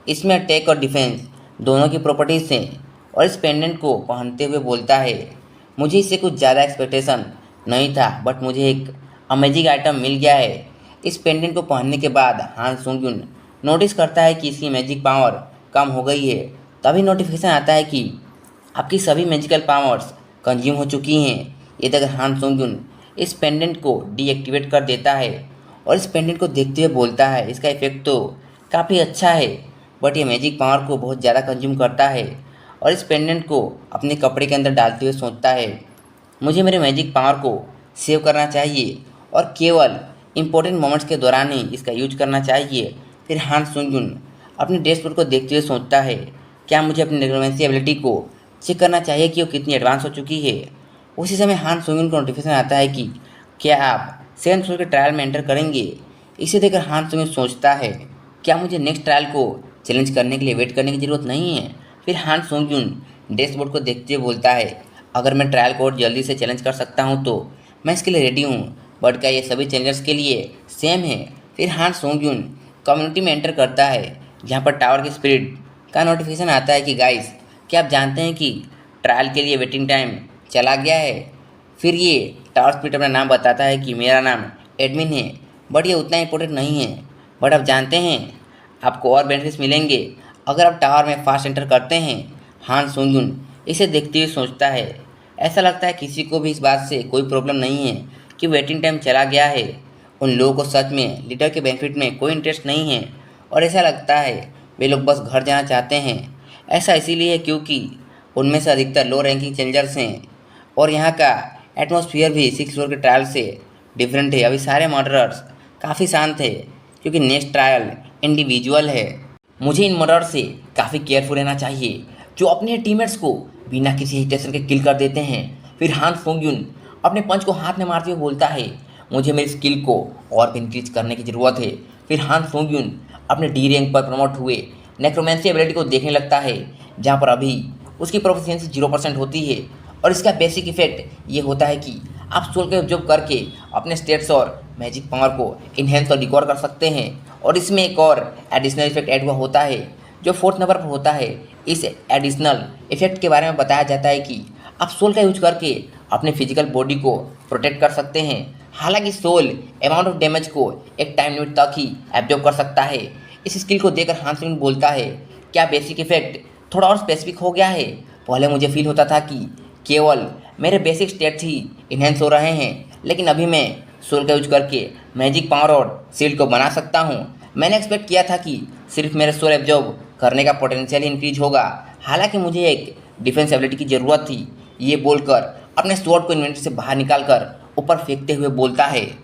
इसमें अटैक और डिफेंस दोनों की प्रॉपर्टीज़ हैं। और इस पेंडेंट को पहनते हुए बोलता है, मुझे इससे कुछ ज़्यादा एक्सपेक्टेशन नहीं था, बट मुझे एक अमेजिंग आइटम मिल गया है। इस पेंडेंट को पहनने के बाद हान सुंगिन नोटिस करता है कि इसकी मैजिक पावर कम हो गई है। तभी नोटिफिकेशन आता है कि आपकी सभी मैजिकल पावर्स कंज्यूम हो चुकी हैं। ये देखकर हान सुंगिन इस पेंडेंट को डीएक्टिवेट कर देता है और इस पेंडेंट को देखते हुए बोलता है, इसका इफेक्ट तो काफ़ी अच्छा है, बट ये मैजिक पावर को बहुत ज़्यादा कंज्यूम करता है। और इस पेंडेंट को अपने कपड़े के अंदर डालते हुए सोचता है, मुझे मेरे मैजिक पावर को सेव करना चाहिए और केवल इम्पोर्टेंट मोमेंट्स के दौरान ही इसका यूज करना चाहिए। फिर हान सुंगिन अपने डैशबोर्ड को देखते हुए सोचता है, क्या मुझे अपनी नेक्रोमेंसी एबिलिटी को चेक करना चाहिए कि वो कितनी एडवांस हो चुकी है। उसी समय हान सुंगिन को नोटिफिकेशन आता है कि क्या आप 7th फ्लोर के ट्रायल में एंटर करेंगे। इसे देखकर हान सुंगिन सोचता है, क्या मुझे नेक्स्ट ट्रायल को चैलेंज करने के लिए वेट करने की ज़रूरत नहीं है। फिर हान सुंगिन डैशबोर्ड को देखते हुए बोलता है, अगर मैं ट्रायल को और जल्दी से चैलेंज कर सकता हूँ तो मैं इसके लिए रेडी हूँ, बट क्या ये सभी चैलेंजर्स के लिए सेम है। फिर हान सुंगिन कम्युनिटी में एंटर करता है जहाँ पर टावर की स्पिरिट का नोटिफिकेशन आता है कि गाइस, क्या आप जानते हैं कि ट्रायल के लिए वेटिंग टाइम चला गया है। फिर ये टावर स्पिरिट अपना नाम बताता है कि मेरा नाम एडमिन है, बट ये उतना इंपॉर्टेंट नहीं है, बट आप जानते हैं आपको और बेनिफिट्स मिलेंगे अगर आप टावर में फास्ट एंटर करते हैं। हान सुंगिन इसे देखते हुए सोचता है, ऐसा लगता है किसी को भी इस बात से कोई प्रॉब्लम नहीं है कि वेटिंग टाइम चला गया है। उन लोगों को सच में लीडर के बेनिफिट में कोई इंटरेस्ट नहीं है और ऐसा लगता है वे लोग बस घर जाना चाहते हैं। ऐसा इसीलिए है क्योंकि उनमें से अधिकतर लो रैंकिंग चैलेंजर्स हैं और यहाँ का एटमॉस्फेयर भी 6 फ्लोर के ट्रायल से डिफरेंट है। अभी सारे मर्डरर्स काफ़ी शांत है क्योंकि नेक्स्ट ट्रायल इंडिविजुअल है। मुझे इन मर्डर से काफ़ी केयरफुल रहना चाहिए जो अपने टीममेट्स को बिना किसी हेजिटेशन के किल कर देते हैं। फिर हान सोंग-यून अपने पंच को हाथ में मारते हुए बोलता है, मुझे मेरी स्किल को और भी इंक्रीज करने की ज़रूरत है। फिर हान सोंग-यून अपने डी रैंक पर प्रमोट हुए नेक्रोमेंसी एबिलिटी को देखने लगता है, जहाँ पर अभी उसकी प्रोफिशिएंसी 0% होती है। और इसका बेसिक इफेक्ट ये होता है कि आप सोल के ऑब्जर्व करके अपने स्टेट्स और मैजिक पावर को इन्हेंस और डिकोर कर सकते हैं। और इसमें एक और एडिशनल इफेक्ट ऐड हुआ होता है जो 4th नंबर पर होता है। इस एडिशनल इफेक्ट के बारे में बताया जाता है कि आप सोल का यूज करके अपने फिजिकल बॉडी को प्रोटेक्ट कर सकते हैं। हालांकि सोल अमाउंट ऑफ डैमेज को एक टाइम लिमिट तक ही एब्जॉर्ब कर सकता है। इस स्किल को देखकर हान सोंग-यून बोलता है, क्या बेसिक इफेक्ट थोड़ा और स्पेसिफिक हो गया है? पहले मुझे फील होता था कि केवल मेरे बेसिक स्टेट्स ही इन्हेंस हो रहे हैं, लेकिन अभी मैं सोल का यूज करके मैजिक पावर और शील्ड को बना सकता हूँ। मैंने एक्सपेक्ट किया था कि सिर्फ मेरे सोल एब्जॉर्ब करने का पोटेंशियल इंक्रीज होगा, हालांकि मुझे एक डिफेंस एबिलिटी की ज़रूरत थी। ये बोलकर अपने स्वॉर्ड को इन्वेंटरी से बाहर निकालकर ऊपर फेंकते हुए बोलता है,